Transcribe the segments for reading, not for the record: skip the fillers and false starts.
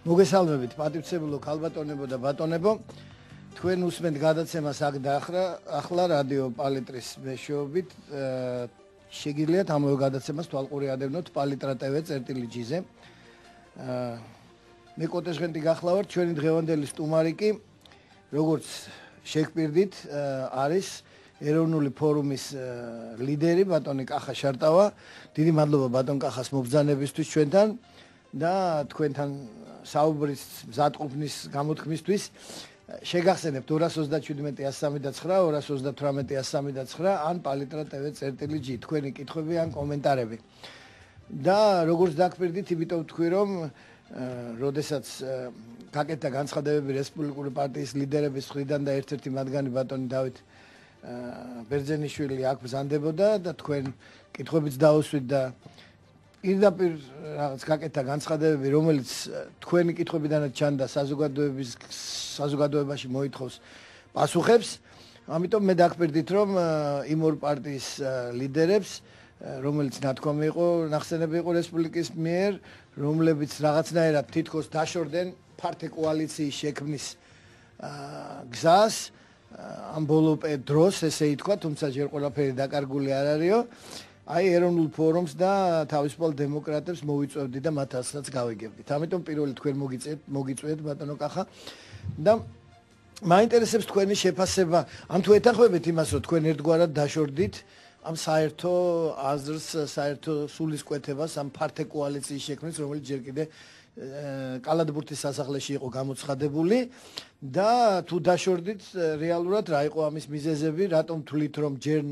მოგესალმებით პატივცემულო ქალბატონებო და ბატონებო. თქვენ უსმენთ გადაცემას აქ და ახლა რადიო პალიტრის მეშვეობით შეგიძლიათ ამავე გადაცემას თვალყური ადევნოთ პალიტრა TV.gz-ზე. მე კოტეჟღენტი გახლავართ, ჩვენი დღევანდელი სტუმარი კი როგორც შეგვპირდით არის ეროვნული ფორუმის ლიდერი ბატონი კახა შარტავა. დიდი მადლობა ბატონ კახას მობრძანებისთვის ჩვენთან და თქვენთან საუბრის მზადყოფნის გამოთქმისთვის. შეგახსენებთ 237-139, 238-139 ან პალიტრა TV.gz თქვენი კითხვები ან კომენტარები. და როგორც დაგპირდით, იმიტომ ვთქვი, რომ როდესაც გაკეთდა განცხადებები რესპუბლიკური პარტიის ლიდერების მხრიდან და ერთ-ერთი მათგანი ბატონი დავით ბერძენიშვილი აქ ბრძანდებოდა და თქვენ კითხვებიც დაუსვით და პირდაპირ რაღაც გაკეთდა განცხადებები, რომელიც თქვენი კითხვებიდანაც ჩანდა საზოგადოებაში მოითხოვს პასუხებს. ამიტომ მე დაგპირდით, რომ იმ ორ პარტიის ლიდერებს, რომელიც ნათქვამი იყო, ნახსენები იყო რესპუბლიკის მიერ, რომლებიც რაღაცნაირად თითქოს დაშორდნენ ფართე კოალიციის შექმნის გზას ამ ბოლო დროს, ესე ითქვა, თუმცა ჯერ ყველაფერი დაკარგული არ არისო. აი ეროვნულ ფორუმს და თავისუფალ დემოკრატებს მოვიწვევდი და მათ ასლაც გავიგებდით. ამიტომ პირველი თქვენ მოგიწვიეთ ბატონო კახა და მაინტერესებს თქვენი შეფასება. ამ თუ ეთანხმებით იმას, რომ თქვენ ერთგვარად დაშორდით ამ საერთო აზრს, საერთო სულისკვეთებას, ამ ფართე კოალიციის შექმნის, რომელიც ჯერ კიდე კალათბურთის სასახლეში იყო გამოცხადებული და თუ დაშორდით რეალურად რა იყო ამის მიზეზები, რატომ თვლით, რომ ჯერ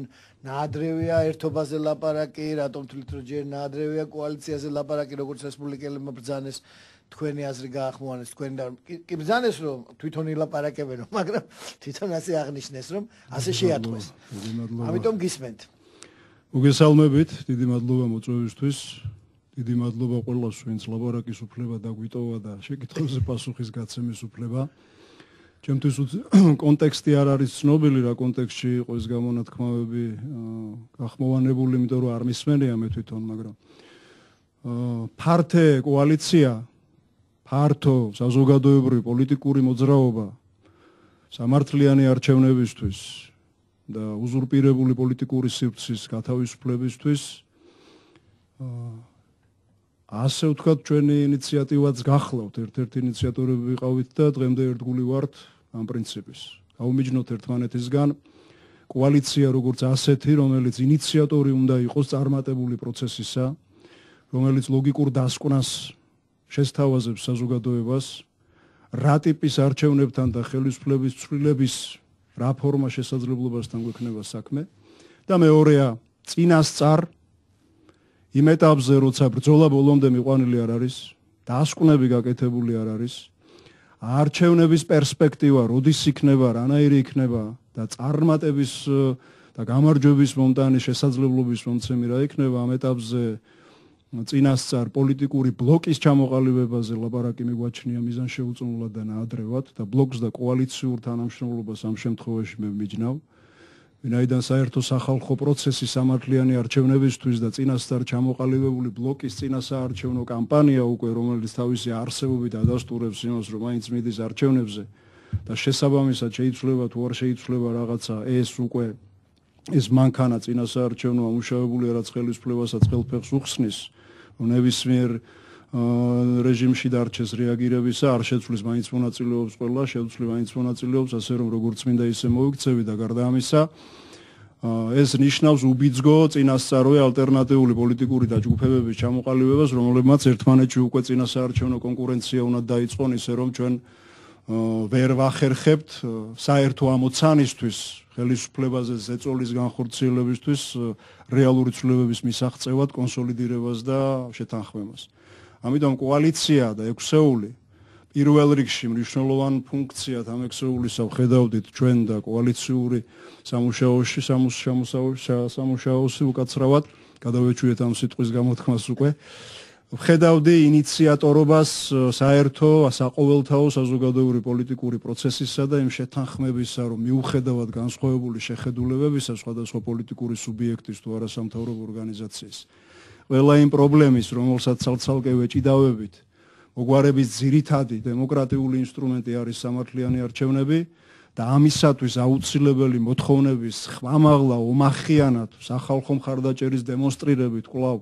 ნაადრევია ერთობაზე ლაპარაკი, რატომ თვლით, რომ ჯერ ნაადრევია კოალიციაზე ლაპარაკი, როგორც რესპუბლიკელებმა ბრძანეს, თქვენი აზრი გაახმოვანეს, თქვენ და კი ბრძანეს, რომ თვითონ ილაპარაკებენ, მაგრამ თვითონ ასე აღნიშნეს, რომ ასე შეატყვეს. ამიტომ გისმენთ. მოგესალმებით, დიდი მადლობა მოწვევისთვის. დიდი მადლობა ყველას, ვინც ლაპარაკის უფლება დაგვიტოვა და შეკითხვებზე პასუხის გაცემის უფლება. ჩემთვის კონტექსტი არ არის ცნობილი, რა კონტექსტში იყო ეს გამონათქმავები გახმოვანებული, იმიტომ რომ არ მისმენია მე თვითონ, მაგრამ ფართე კოალიცია, ფართო საზოგადოებრივი პოლიტიკური მოძრაობა სამართლიანი არჩევნებისთვის და უზურპირებული პოლიტიკური სივრცის გათავისუფლებისთვის ასე ვთქვათ, ჩვენი ინიციატივაც გახლავთ, ერთ-ერთი ინიციატორები ვიყავით და დღემდე ერთგული ვართ ამ პრინციპის. გავუმიჯნოთ ერთმანეთისგან კოალიცია როგორც ასეთი, რომელიც ინიციატორი უნდა იყოს წარმატებული პროცესისა, რომელიც ლოგიკურ დასკვნას შესთავაზებს საზოგადოებას, რა ტიპის არჩევნებთან და ხელისუფლების ცვლილების რა ფორმა შესაძლებლობასთან გვექნება საქმე და მეორეა წინასწარ იმ ეტაპზე, როცა ბრძოლა ბოლომდე მიყვანილი არ არის, დასკვნები გაკეთებული არ არის, არჩევნების პერსპექტივა როდის იქნება, რანაირი იქნება და წარმატების და გამარჯვების მომტანი შესაძლებლობის მომცემი რა იქნება, ამ ეტაპზე წინასწარ პოლიტიკური ბლოკის ჩამოყალიბებაზე ლაპარაკი მიგვაჩნია მიზანშეუწმუნლად და ნაადრევად და ბლოკს და კოალიციურ თანამშრომლობას ამ შემთხვევაში მე ვმიჯნავ. ვინაიდან საერთო სახალხო პროცესი სამართლიანი არჩევნებისთვის და წინასწარ ჩამოყალიბებული ბლოკის წინასაარჩევნო კამპანია უკვე, რომელიც თავისი არსებობით ადასტურებს იმას, რომ მაინც მიდის არჩევნებზე და შესაბამისად შეიცვლება თუ არ შეიცვლება რაღაცა ეს მანქანა წინასაარჩევნო ამუშავებულია, რაც ხელისუფლებასაც ხელფეხს უხსნის, რომ ნებისმიერ რეჟიმში დარჩეს რეაგირებისა, არ შეცვლის მაინც მონაწილეობს ყველა, შეცვლი მაინც მონაწილეობს, ასე რომ როგორც მინდა ისე მოიქცევი და გარდა ამისა, ეს ნიშნავს უბიძგო წინასწარვე ალტერნატიული პოლიტიკური დაჯგუფებების ჩამოყალიბებას, რომლებმაც ერთმანეთში უკვე წინასაარჩევნო კონკურენცია უნდა დაიწყონ, ისე რომ ჩვენ ვერ ვახერხებთ საერთო ამოცანისთვის, ხელისუფლებაზე ზეწოლის განხორციელებისთვის, რეალური ცვლილებების მისაღწევად, კონსოლიდირებას და შეთანხმებას. ამიტომ კოალიცია და ექვსეული პირველ რიგში მნიშვნელოვან ფუნქციად ამ ექვსეულისა ვხედავდით ჩვენ და კოალიციური სამუშაოში უკაცრავად გადავეჩვიეთ ამ სიტყვის გამოთქმას უკვე ვხედავდი ინიციატორობას საერთო საყოველთაო საზოგადოებრივი პოლიტიკური პროცესისა და იმ შეთანხმებისა, რომ მიუხედავად განსხვავებული შეხედულებებისა სხვადასხვა პოლიტიკური სუბიექტის თუ არასამთავრობო ორგანიზაციის ყველა იმ პრობლემის, რომელსაც ცალ-ცალკე ვეჭიდავებით, მოგვარების ძირითადი დემოკრატიული ინსტრუმენტი არის სამართლიანი არჩევნები და ამისათვის აუცილებელი მოთხოვნების ხმამაღლა ომახიანად სახალხო მხარდაჭერის დემონსტრირებით კვლავ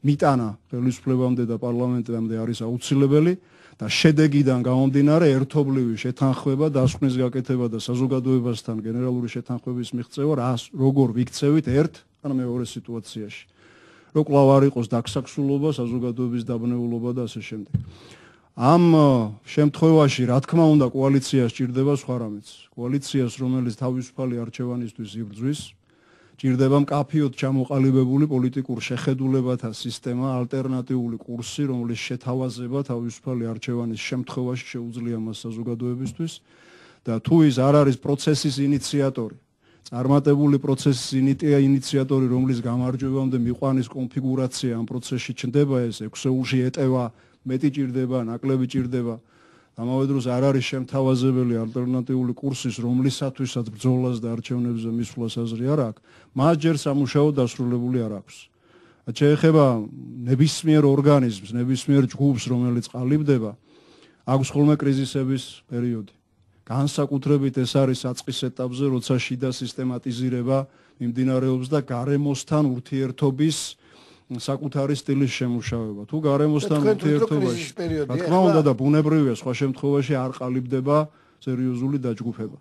მიტანა ხელისუფლებამდე და პარლამენტამდე არის აუცილებელი და შედეგიდან გამომდინარე ერთობლივი შეთანხმება დასკვნის გაკეთება და საზოგადოებასთან გენერალური შეთანხმების მიღწევა როგორ ვიქცევით ერთ ან მეორე სიტუაციაში რო კვლავ არ იყოს დაგსაქსულობა საზოგადოების დაბნეულობა და ასე შემდეგ ამ შემთხვევაში რა თქმა უნდა კოალიციას ჭირდება სხვა რამეც კოალიციას რომელიც თავისუფალი არჩევანისთვის იბრძვის ჭირდება მკაფიოდ ჩამოყალიბებული პოლიტიკურ შეხედულებათა სისტემა, ალტერნატიული კურსი, რომლის შეთავაზება თავისუფალი არჩევანის შემთხვევაში შეუძლია მას საზოგადოებისთვის და თუ ის არ არის პროცესის ინიციატორი, წარმატებული პროცესის ინიციატორი, რომლის გამარჯვებამდე მიყვანის კონფიგურაცია ამ პროცესში ჩნდება ეს 6 ეულში ეტევა, მეტი ჭირდება, ნაკლები ჭირდება. ამავე დროს არ არის შემთავაზებელი ალტერნატიული კურსის, რომლისათვისაც ბრძოლას და არჩევნებზე მისვლას აზრი არ აქვს, მას ჯერ სამუშაო დასრულებული არ აქვს. შეეხება ნებისმიერ ორგანიზმს, ნებისმიერ ჯგუფს, რომელიც ყალიბდება, აქვს ხოლმე კრიზისების პერიოდი. განსაკუთრებით ეს არის საწყის ეტაპზე, როცა შიდა სისტემატიზირება მიმდინარეობს და გარემოსთან ურთიერთობის საკუთარი სტილის შემუშავება. თუ გარემოსთან ურთიერთობაში, რა თქმა უნდა და ბუნებრივია, სხვა შემთხვევაში არ ყალიბდება სერიოზული დაჯგუფება.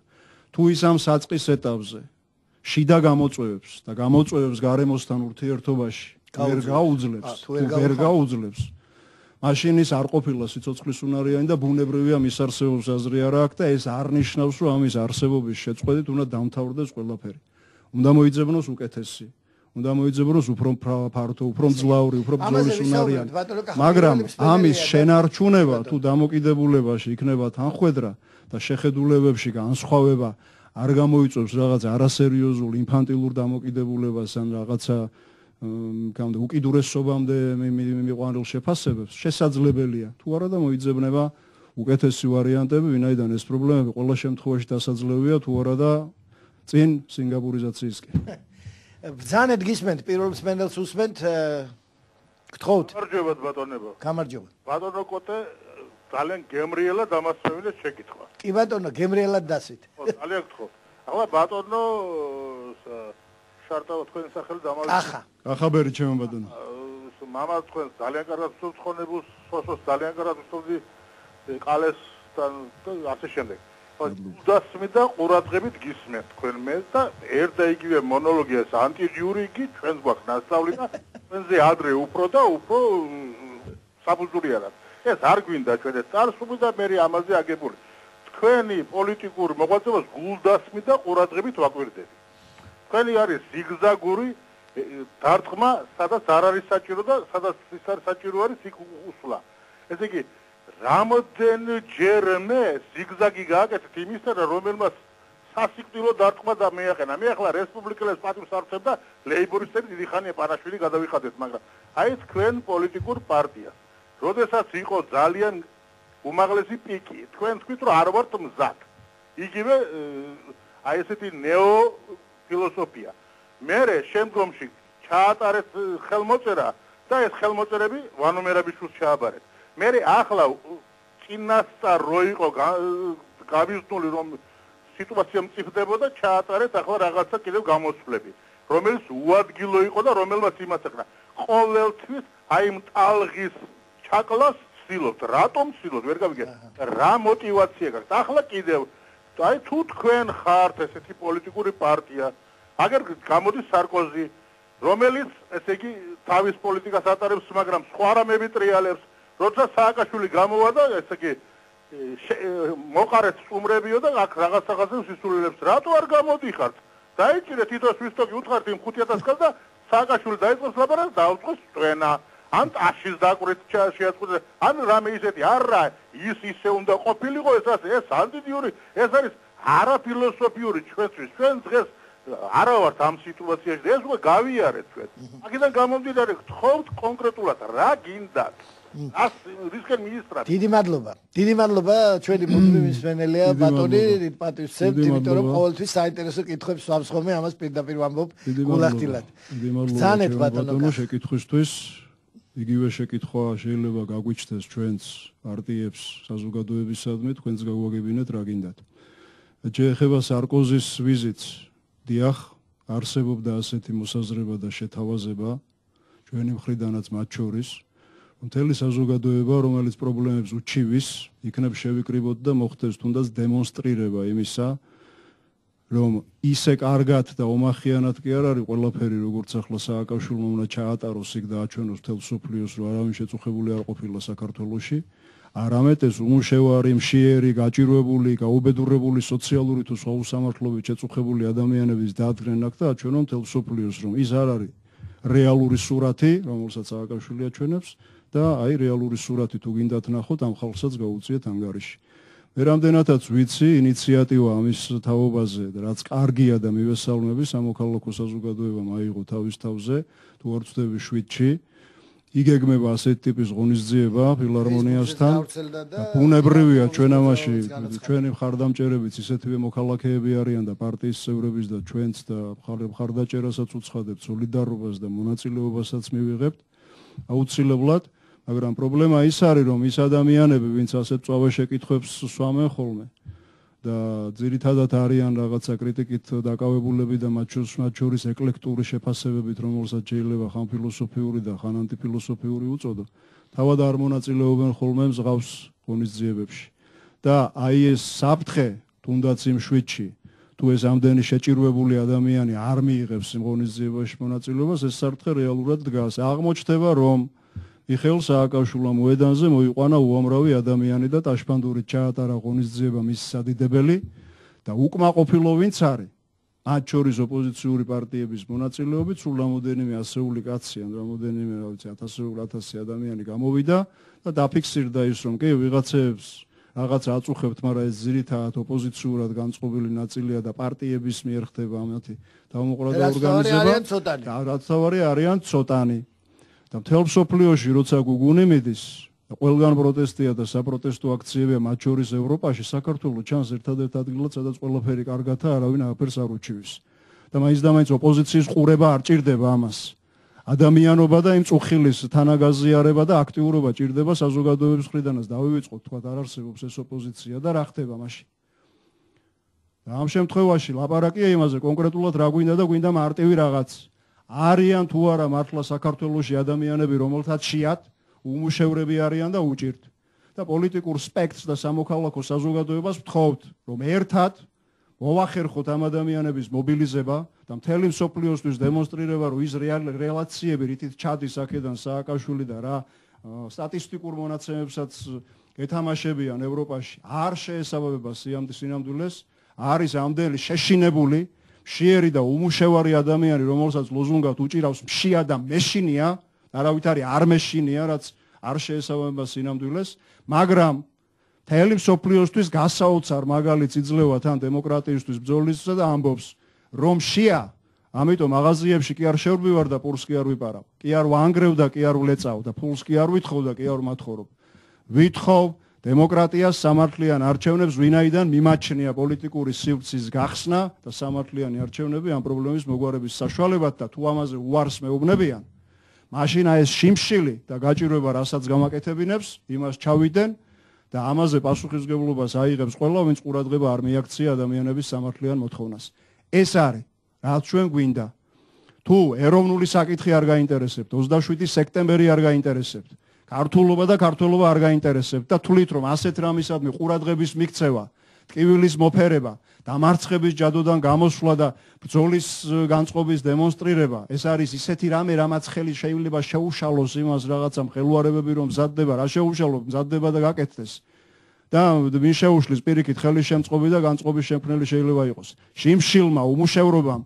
თუ ის ამ საწყის ეტაპზე შიდა გამოწვევებს და გამოწვევებს გარემოსთან ურთიერთობაში ვერ გაუძლებს, მაშინ ის არ ყოფილა სიცოცხლის უნარიანი და ბუნებრივია მის არსებობს აზრი არ აქვს და ეს არ ნიშნავს, რომ ამის არსებობის შეწყვეტით უნდა დამთავრდეს ყველაფერი. უნდა მოიძებნოს უკეთესი. უნდა მოიძებნოს უფრო ფართო, უფრო მძლავრი, უფრო ბრძოლის უნარიანი. მაგრამ ამის შენარჩუნება თუ დამოკიდებულებაში იქნება თანხვედრა და შეხედულებებში განსხვავება არ გამოიწვევს რაღაც არასერიოზულ ინფანტილურ დამოკიდებულებას ან რაღაცა უკიდურესობამდე მიყვანილ შეფასებებს, შესაძლებელია. თუ არა და მოიძებნება უკეთესი ვარიანტები, ვინაიდან ეს პრობლემები ყველა შემთხვევაში დასაძლევია, თუ არა და წინ სინგაპურიზაციისკენ. ბრძანეთ გისმენთ პირველ მსმენელს უსმენთ გთხოვთ გამარჯობათ ბატონებო გამარჯობა ბატონო კოტე ძალიან გემრიელად დამასწრებინეთ შეკითხვა კი ბატონო გემრიელად დასით ძალიან გთხოვთ ახლა ბატონო შარტავა თქვენ სახელი დამალჩა ახაბერი ჩემო ბატონო მამა თქვენ ძალიან კარგად ვწევთ ხონებულს სოსოს ძალიან კარგად ვწევდი ყალესთან და ასე შემდეგ დასმით და ყურადღებით გისმენთ თქვენ მე და ერთ და იგივე მონოლოგიას ანტიჟიურიგი ჩვენს გვაქვს ნასწავლი და თქვენზე ადრე უფრო და უფრო საფუძვლიანად ეს არ გვინდა ჩვენ ეს წარსული და მე ამაზე აგებული თქვენი პოლიტიკურ მოღვაწეობას გულდასმით და ყურადღებით ვაკვირდები თქვენი არის ზიგზაგური დარტყმა სადაც არ არის საჭირო და სადაც ის არის საჭირო არის იქ უსვლა ესე იგი რამდენჯერმე ზიგზაგი გააკეთეთ იმისთან, რომელმაც სასიკვდილო დარტყმა დამეაყენა. მე ახლა რესპუბლიკელებს პატივს არ ვცემ და ლეიბორისტები დიდი ხანია პანაშვილი გადავიხადეთ, მაგრამ აი თქვენ პოლიტიკურ პარტიას, როდესაც იყო ძალიან უმაღლესი პიკი, თქვენ თქვით რომ არ ვართ მზად. იგივე აი ესეთი ნეო ფილოსოფია. მე შემდგომში ჩაატარეთ ხელმოწერა და ეს ხელმოწერები ვანომერაბიშვილს ჩააბარეთ. მე ახლა წინასწარ რო იყო გავიზნული რომ სიტუაცია მწიფდებოდა ჩაატარეთ ახლა რაღაცა კიდევ გამოსვლები რომელიც უადგილო იყო და რომელმაც იმას ეხნა ყოველთვის აი მტალღის ჩაკლას ცდილობთ რატომ ცდილობთ ვერ გავიგე რა мотиваცია გაქვს ახლა კიდევ აი თუ თქვენ ხართ ესეთი პოლიტიკური პარტია აგერ გამოდის სარკოზი რომელიც ესე იგი თავის პოლიტიკას ატარებს მაგრამ სხვა რამები ტრიალებს როცა სააკაშვილი გამოვა და ესე იგი მოყარეთ სტუმრებიო და აქ რაღაცაღაზე ვსისულელებს რატო არ გამოდიხართ დაიჭირეთ თვითონ ვისტოკი უთხართ იმ 5000 კაცს და სააკაშვილი დაიწყოს ლაპარაკს დაუწყოს წვენა ან ტაშის დაკვირით შეაწყვეტა ან რამე ისეთი არა ის ისე უნდა ყოფილიყო ეს ანტიდიური ეს არის არაფილოსოფიური ჩვენთვის ჩვენ დღეს არა ვართ ამ სიტუაციაში ეს უკვე გავიარეთ ჩვენ აქედან გამომდინარე გთხოვთ კონკრეტულად რა გინდათ ას რისკენ მინისტრად დიდი მადლობა ჩვენი მუდმივი მსმენელია ბატონი პატივსცემთ იმიტომ რომ ყოველთვის საინტერესო კითხვებს ვამსხობ ამას პირდაპირ ვამბობ გულახდილად ბრძანეთ ბატონო შეკითხვისთვის იგივე შეკითხვა შეიძლება გაგვიჩნდეს ჩვენც პარტიებს საზოგადოებისადმი, თქვენც გაგვაგებინეთ რა გინდათ. ეხება სარკოზის ვიზიტს, დიახ, არსებობდა ასეთი მოსაზრება და შეთავაზება ჩვენი მხრიდანაც მათ შორის, მთელი საზოგადოება, რომელიც პრობლემებს უჩივის, იქნებ შევიკრიბოთ და მოხდეს თუნდაც დემონსტრირება იმისა, რომ ისე კარგად და ომახიანად კი არ არის ყველაფერი, როგორც ახლა სააკაშვილმა უნდა ჩაატაროს იქ და აჩვენოს მთელ მსოფლიოს, რომ არავინ შეწუხებული არ ყოფილა საქართველოში, არამედ ეს უმუშევარი, მშიერი, გაჭირვებული, გაუბედურებული სოციალური თუ სხვა უსამართლობით შეწუხებული ადამიანების დადგენა და აჩვენონ მთელ მსოფლიოს, რომ ის არ არის რეალური სურათი, რომელსაც სააკაშვილი აჩვენებს და აი რეალური სურათი თუ გინდათ ნახოთ, ამ ხალხსაც გაუწიეთ ანგარიში. მე რამდენადაც ვიცი, ინიციატივა ამის თაობაზე და რაც კარგია და მივესალმები, სამოქალაქო საზოგადოებამ აიღო თავის თავზე, თუ არ ვცდები 7-ში, იგეგმება ასეთი ტიპის ღონისძიება ფილარმონიასთან. ბუნებრივია ჩვენ ამაში, ჩვენი მხარდამჭერებიც ისეთივე მოქალაქეები არიან და პარტიის წევრების და ჩვენც და მხარდაჭერასაც უცხადებთ, სოლიდარობას და მონაწილეობასაც მივიღებთ აუცილებლად. მაგრამ პრობლემა ის არის, რომ ის ადამიანები, ვინც ასეთ წვავე შეკითხვებს სვამენ ხოლმე და ძირითადად არიან რაღაცა კრიტიკით დაკავებულები და მათ შორის ეკლექტური შეფასებებით, რომელსაც შეიძლება ხან ფილოსოფიური და ხან ანტიფილოსოფიური უწოდო, თავად არ მონაწილეობენ ხოლმე მსგავს ღონისძიებებში. და აი ეს საფრთხე, თუნდაც იმ 7-ში, თუ ეს ამდენი შეჭირვებული ადამიანი არ მიიღებს იმ ღონისძიებაში მონაწილეობას, ეს საფრთხე რეალურად დგას. აღმოჩნდება, რომ მიხეილ სააკაშვილმა მოედანზე მოიყვანა უამრავი ადამიანი და ტაშფანდურით ჩაატარა ღონისძიება მის სადიდებელი და უკმაყოფილო ვინც არის. მათ შორის ოპოზიციური პარტიების მონაწილეობით სულ რამოდენიმე ასეული კაცი ან რამოდენიმე, რა ვიცი, 1000 ადამიანი გამოვიდა და დაფიქსირდა ის, რომ კი ვიღაცებს რაღაცა აწუხებთ, მაგრამ ეს ძირითადად ოპოზიციურად განწყობილი ნაწილია და პარტიების მიერ ხდება ამათი თავმოყრა და ორგანიზება. და რაც თავარი არიან ცოტანი. და მთელ მსოფლიოში როცა გუგუნი მიდის და ყველგან პროტესტია და საპროტესტო აქციებია, მათ შორის ევროპაში, საქართველო ჩანს ერთადერთ ადგილად, სადაც ყველაფერი კარგათა, არავინ აღფერს არ უჩივის. და მაინც და მაინც ოპოზიციის ყურება არ ჭირდება ამას. ადამიანობა და იმ წუხილის თანაგაზიარება და აქტიურობა ჭირდება საზოგადოების მხრიდანაც. დავივიწყოთ, თქვა არ არსებობს ეს ოპოზიცია და რა ხდება მაშინ. და ამ შემთხვევაში ლაპარაკია იმაზე, კონკრეტულად რა გვინდა და გვინდა მარტივი რაღაც. არიან თუ არა მართლა საქართველოში ადამიანები, რომელთაც შეათ უმუშევრები არიან და უჭირთ. და პოლიტიკურ სპექტრს და სამოქალაქო საზოგადოებას ვთხოვთ, რომ ერთად მოვახერხოთ ამ ადამიანების მობილიზება და მთელი მსოფლიოსთვის დემონსტრირება, რომ ის რელაციები, რითიც ჩადის აქედან სააკაშვილი და რა სტატისტიკურ მონაცემებსაც ეთამაშებიან ევროპაში, არ შეესაბამება სინამდვილეს, არის ამდენი შეშინებული მშიერი და უმუშევარი ადამიანი, რომელსაც ლოზუნგად უჭირავს მშია და მეშინია, არავით არის არ მეშინია, რაც არ შეესაბამება სინამდვილეს, მაგრამ მთელი მსოფლიოსთვის გასაოცარ მაგალითს იძლევა თან დემოკრატიისთვის ბრძოლისა და ამბობს, რომ მშია, ამიტომ მაღაზიებში კი არ შევდივარ და პურს კი არ ვიპარავ, კი არ ვანგრევ და კი არ ვლეწავ და ფულს კი არ ვითხოვ და კი არ ვმათხოვრობ. ვითხოვ დემოკრატიას, სამართლიან არჩევნებს, ვინაიდან მიმაჩნია პოლიტიკური სივრცის გახსნა და სამართლიანი არჩევნები ამ პრობლემის მოგვარების საშუალებად და თუ ამაზე უარს მეუბნებიან, მაშინ ეს შიმშილი და გაჭირვება, რასაც გამაკეთებინებს, იმას ჩავიდენ და ამაზე პასუხისმგებლობას აიღებს ყველა, ვინც ყურადღება არ მიაქცია ადამიანების სამართლიან მოთხოვნას. ეს არის, რაც ჩვენ გვინდა. თუ ეროვნული საკითხი არ გაინტერესებთ, 27 სექტემბერი არ გაინტერესებთ, ქართულობა და ქართველობა არ გაინტერესებთ და თვლით, რომ ასეთ რამისადმი ყურადღების მიქცევა, ტკივილის მოფერება, დამარცხების ჯადოდან გამოსვლა და ბრძოლის განწყობის დემონსტრირება, ეს არის ისეთი რამე, რამაც ხელი შეიძლება შეუშალოს იმას რაღაცა მხელვარებები, რომ მზადდება, რა შეუშალოს, მზადდება და გაკეთდეს. და ვინ შეუშლის პირიქით ხელის შემწყობი და განწყობის შემქმნელი შეიძლება იყოს. შიმშილმა, უმუშევრობამ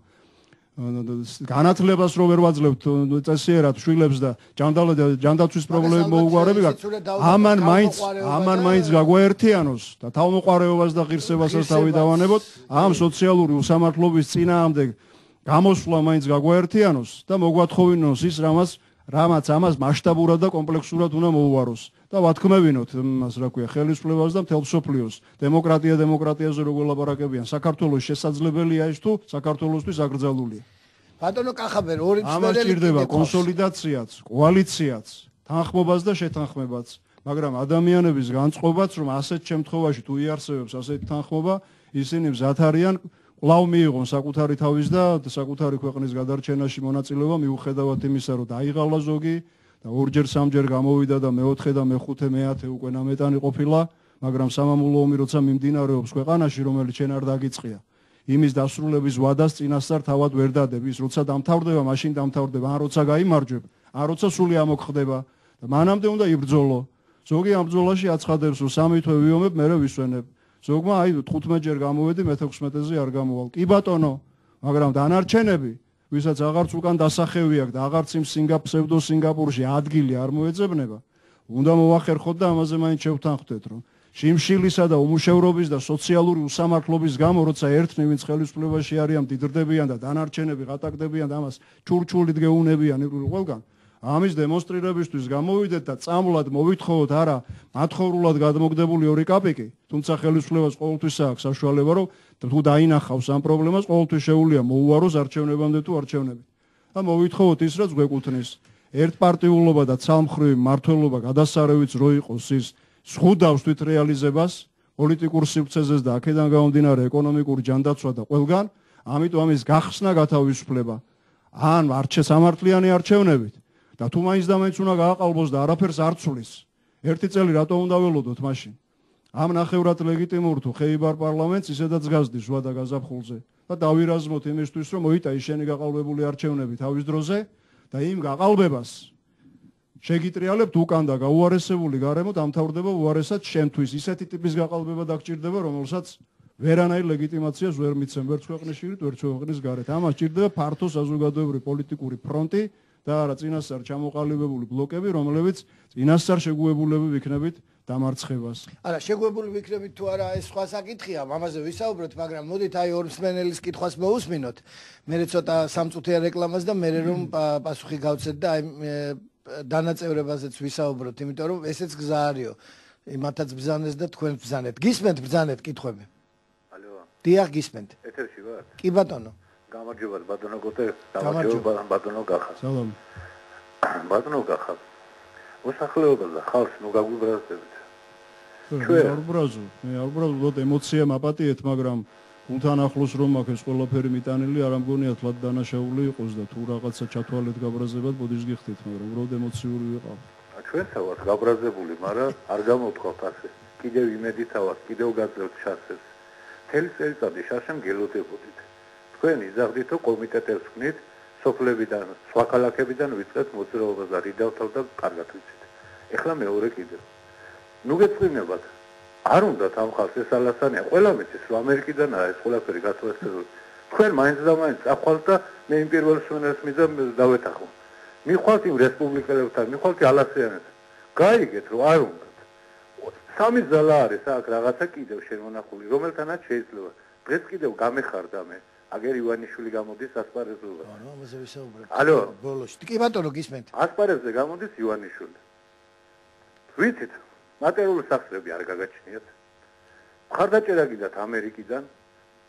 განათლებას რო ვერ ვაძლევთ წესიერად შვილებს და ჯანდაცვის პრობლემები მოუგვარები გაქვთ. ამან მაინც გაგვაერთიანოს და თავმოყარეობას და ღირსებასაც თავი დავანებოთ, ამ სოციალური უსამართლობის წინააღმდეგ გამოსვლა მაინც გაგვაერთიანოს და მოგვათხოვინოს ის, რამაც ამას მასშტაბურად და კომპლექსურად უნდა მოუვაროს. და ვათქმევინოთ იმას, რა ქვია, ხელისუფლებას და მთელ მსოფლიოს. დემოკრატიაზე როგორ ლაპარაკებიან, საქართველოს შესაძლებელია ის თუ საქართველოსთვის აკრძალულია. ბატონო კახაბერ, ორი ამას ჭირდება კონსოლიდაციაც, კოალიციაც, თანხმობას და შეთანხმებაც, მაგრამ ადამიანების განწყობაც, რომ ასეთ შემთხვევაში თუ იარსებებს ასეთი თანხმობა, ისინი მზად არიან კვლავ მიიღონ საკუთარი თავის და საკუთარი ქვეყნის გადარჩენაში მონაწილეობა, მიუხედავად იმისა, რომ დაიღალა ზოგი და ორჯერ სამჯერ გამოვიდა და მეოთხე და მეხუთე მეათე უკვე ნამეტანი ყოფილა, მაგრამ სამამულო ომი როცა მიმდინარეობს ქვეყანაში, რომელიც შენ არ დაგიწყია, იმის დასრულების ვადას წინასწარ თავად ვერ დადებ, ის როცა დამთავრდება, მაშინ დამთავრდება, ან როცა გაიმარჯვებ, ან როცა სული ამოხდება და მანამდე უნდა იბრძოლო. ზოგი ამ ბრძოლაში აცხადებს, რომ 3 თვე ვიომებ, მერე ვისვენებ. ზოგმა აი 15 ჯერ გამოვედი, მე-16-ზე არ გამოვალ. კი ბატონო, მაგრამ დანარჩენები, ვისაც აღარც უკან დასახევი აქვს და აღარც იმ პსევდო სინგაპურში ადგილი არ მოეძებნება, უნდა მოვახერხოთ და ამაზე მაინც შევთანხმდეთ, რომ შიმშილისა და უმუშევრობის და სოციალური უსამართლობის გამო, როცა ერთნი ვინც ხელისუფლებაში არიან, მდიდრდებიან და დანარჩენები ღატაკდებიან და ამას ჩურჩულით გეუნებიან ირგვლივ ყველგან. ამის დემონსტრირებისთვის გამოვიდეთ და წამლად მოვითხოვოთ არა მათხოვრულად გადმოგდებული 2 კაპიკი, თუმცა ხელისუფლებას ყოველთვის აქვს საშუალება, რომ თუ დაინახავს ამ პრობლემას, ყოველთვის შეუძლია მოუაროს არჩევნებამდე თუ არჩევნები. და მოვითხოვოთ ის, რაც გვეკუთვნის. ერთპარტიულობა და ცალმხრივი მმართველობა გადასარევიც რო იყოს ის სხუდავს თვით რეალიზებას, პოლიტიკურ სივრცეზეს და აქედან გამომდინარე ეკონომიკური ჯანდაცვა და ყველგან, ამიტომ ამის გახსნა გათავისუფლება. ან სამართლიანი არჩევნებით და თუ მაინც და მაინც უნდა გააყალბოს და არაფერს არ ცვლის. ერთი წელი რატო უნდა ველოდოთ მაშინ? ამ ნახევრად ლეგიტიმურ თუ ხეიბარ პარლამენტს ისედაც გაზდის ზღვა და გაზაფხულზე და დავირაზმოთ იმისთვის, რომ მოიტაი შენი გაყალბებული არჩევნები თავის დროზე და იმ გაყალბებას შეგიტრიალებთ უკან და გაუარესებული გარემო დამთავრდება უარესად შენთვის. ისეთი ტიპის გაყალბება დაგჭირდება, რომელსაც ვერანაირ ლეგიტიმაციას ვერ მიცემ ვერც ქვეყნის შიგნით, ვერც ქვეყნის გარეთ. ამას ჭირდება ფართო საზოგადოებრივი პოლიტიკური ფრონტი და არა წინასწარ ჩამოყალიბებული ბლოკები, რომლებიც წინასწარ შეგუებულები ვიქნებით დამარცხებას. არა, შეგუებული ვიქნებით თუ არა, ეს სხვა საკითხია, ამაზე ვისაუბროთ, მაგრამ მოდით აი ორ მსმენელის კითხვას მოусმინოთ. მე ცოტა სამწუთიან რეკლამას და მე რომ პასუხი გავცეთ და აი დანაწევრებაზეც ვისაუბროთ, იმიტომ რომ ესეც გზა არისო. იმათაც ბრძანეს და თქვენ ბრძანეთ. გისმენთ ბრძანეთ კითხვები? ალო. დიახ, გისმენთ. ეთერში ვარ? კი ბატონო. გამარჯობა ბატონო გოტე, გამარჯობა ბატონო გახა. სალამ. ბატონო გახა. მოსახლეობას და ხალხს ნუ გაგვიბრაზდებით. ჩვენ არ ბრაზობთ, მე არ ბრაზობთ, ემოცია მაპატიეთ, მაგრამ უთან ახლოს რომ აქ ეს ყველაფერი მიტანილი, არ ამგონია თლად დანაშაული იყოს და თუ რაღაცა ჩათვალეთ გაბრაზებად, ბოდიშ გიხდით, მაგრამ უბრალოდ ემოციური ვიყავ. ჩვენსა ვართ გაბრაზებული, მაგრამ არ გამოვთქვათ ასე. კიდევ იმედით ავართ, კიდევ გაძლევთ შანსებს. მთელი წელიწადი შაშემ გელოდებოდით. თქვენ იზაღდითო კომიტეტებს ვქნით, სოფლებიდან, სხვა ქალაქებიდან ვიწყებთ მოძრაობას და რიდავთავ და კარგად ვიცით. ეხლა მეორე კიდევ. ნუ გეწყინებათ. არ უნდათ ამ ხალხს ეს ალასანია, ყველა მიცის, რომ ამერიკიდანაა ეს ყველაფერი გათვალისწინებული. თქვენ მაინც და მაინც ახვალთ და მე იმ პირველ სვენელს მიზამ დავეთახო. მიხვალთ იმ რესპუბლიკელებთან, მიხვალთ ალასიანებს. გაიგეთ, რომ არ უნდათ. სამი ზალა არის აქ რაღაცა კიდევ შემონახული, რომელთანაც შეიძლება. დღეს კიდევ გამეხარდა მე. აგერ ივანიშვილი გამოდის ასპარეზზე. ანუ ამაზე ვისაუბრებთ. ალო, ბოლოში. კი ბატონო, გისმენთ. ასპარეზზე გამოდის ივანიშვილი. ვიცით, მატერიალური სახსრები არ გაგაჩნიათ. მხარდაჭერა გიდათ ამერიკიდან,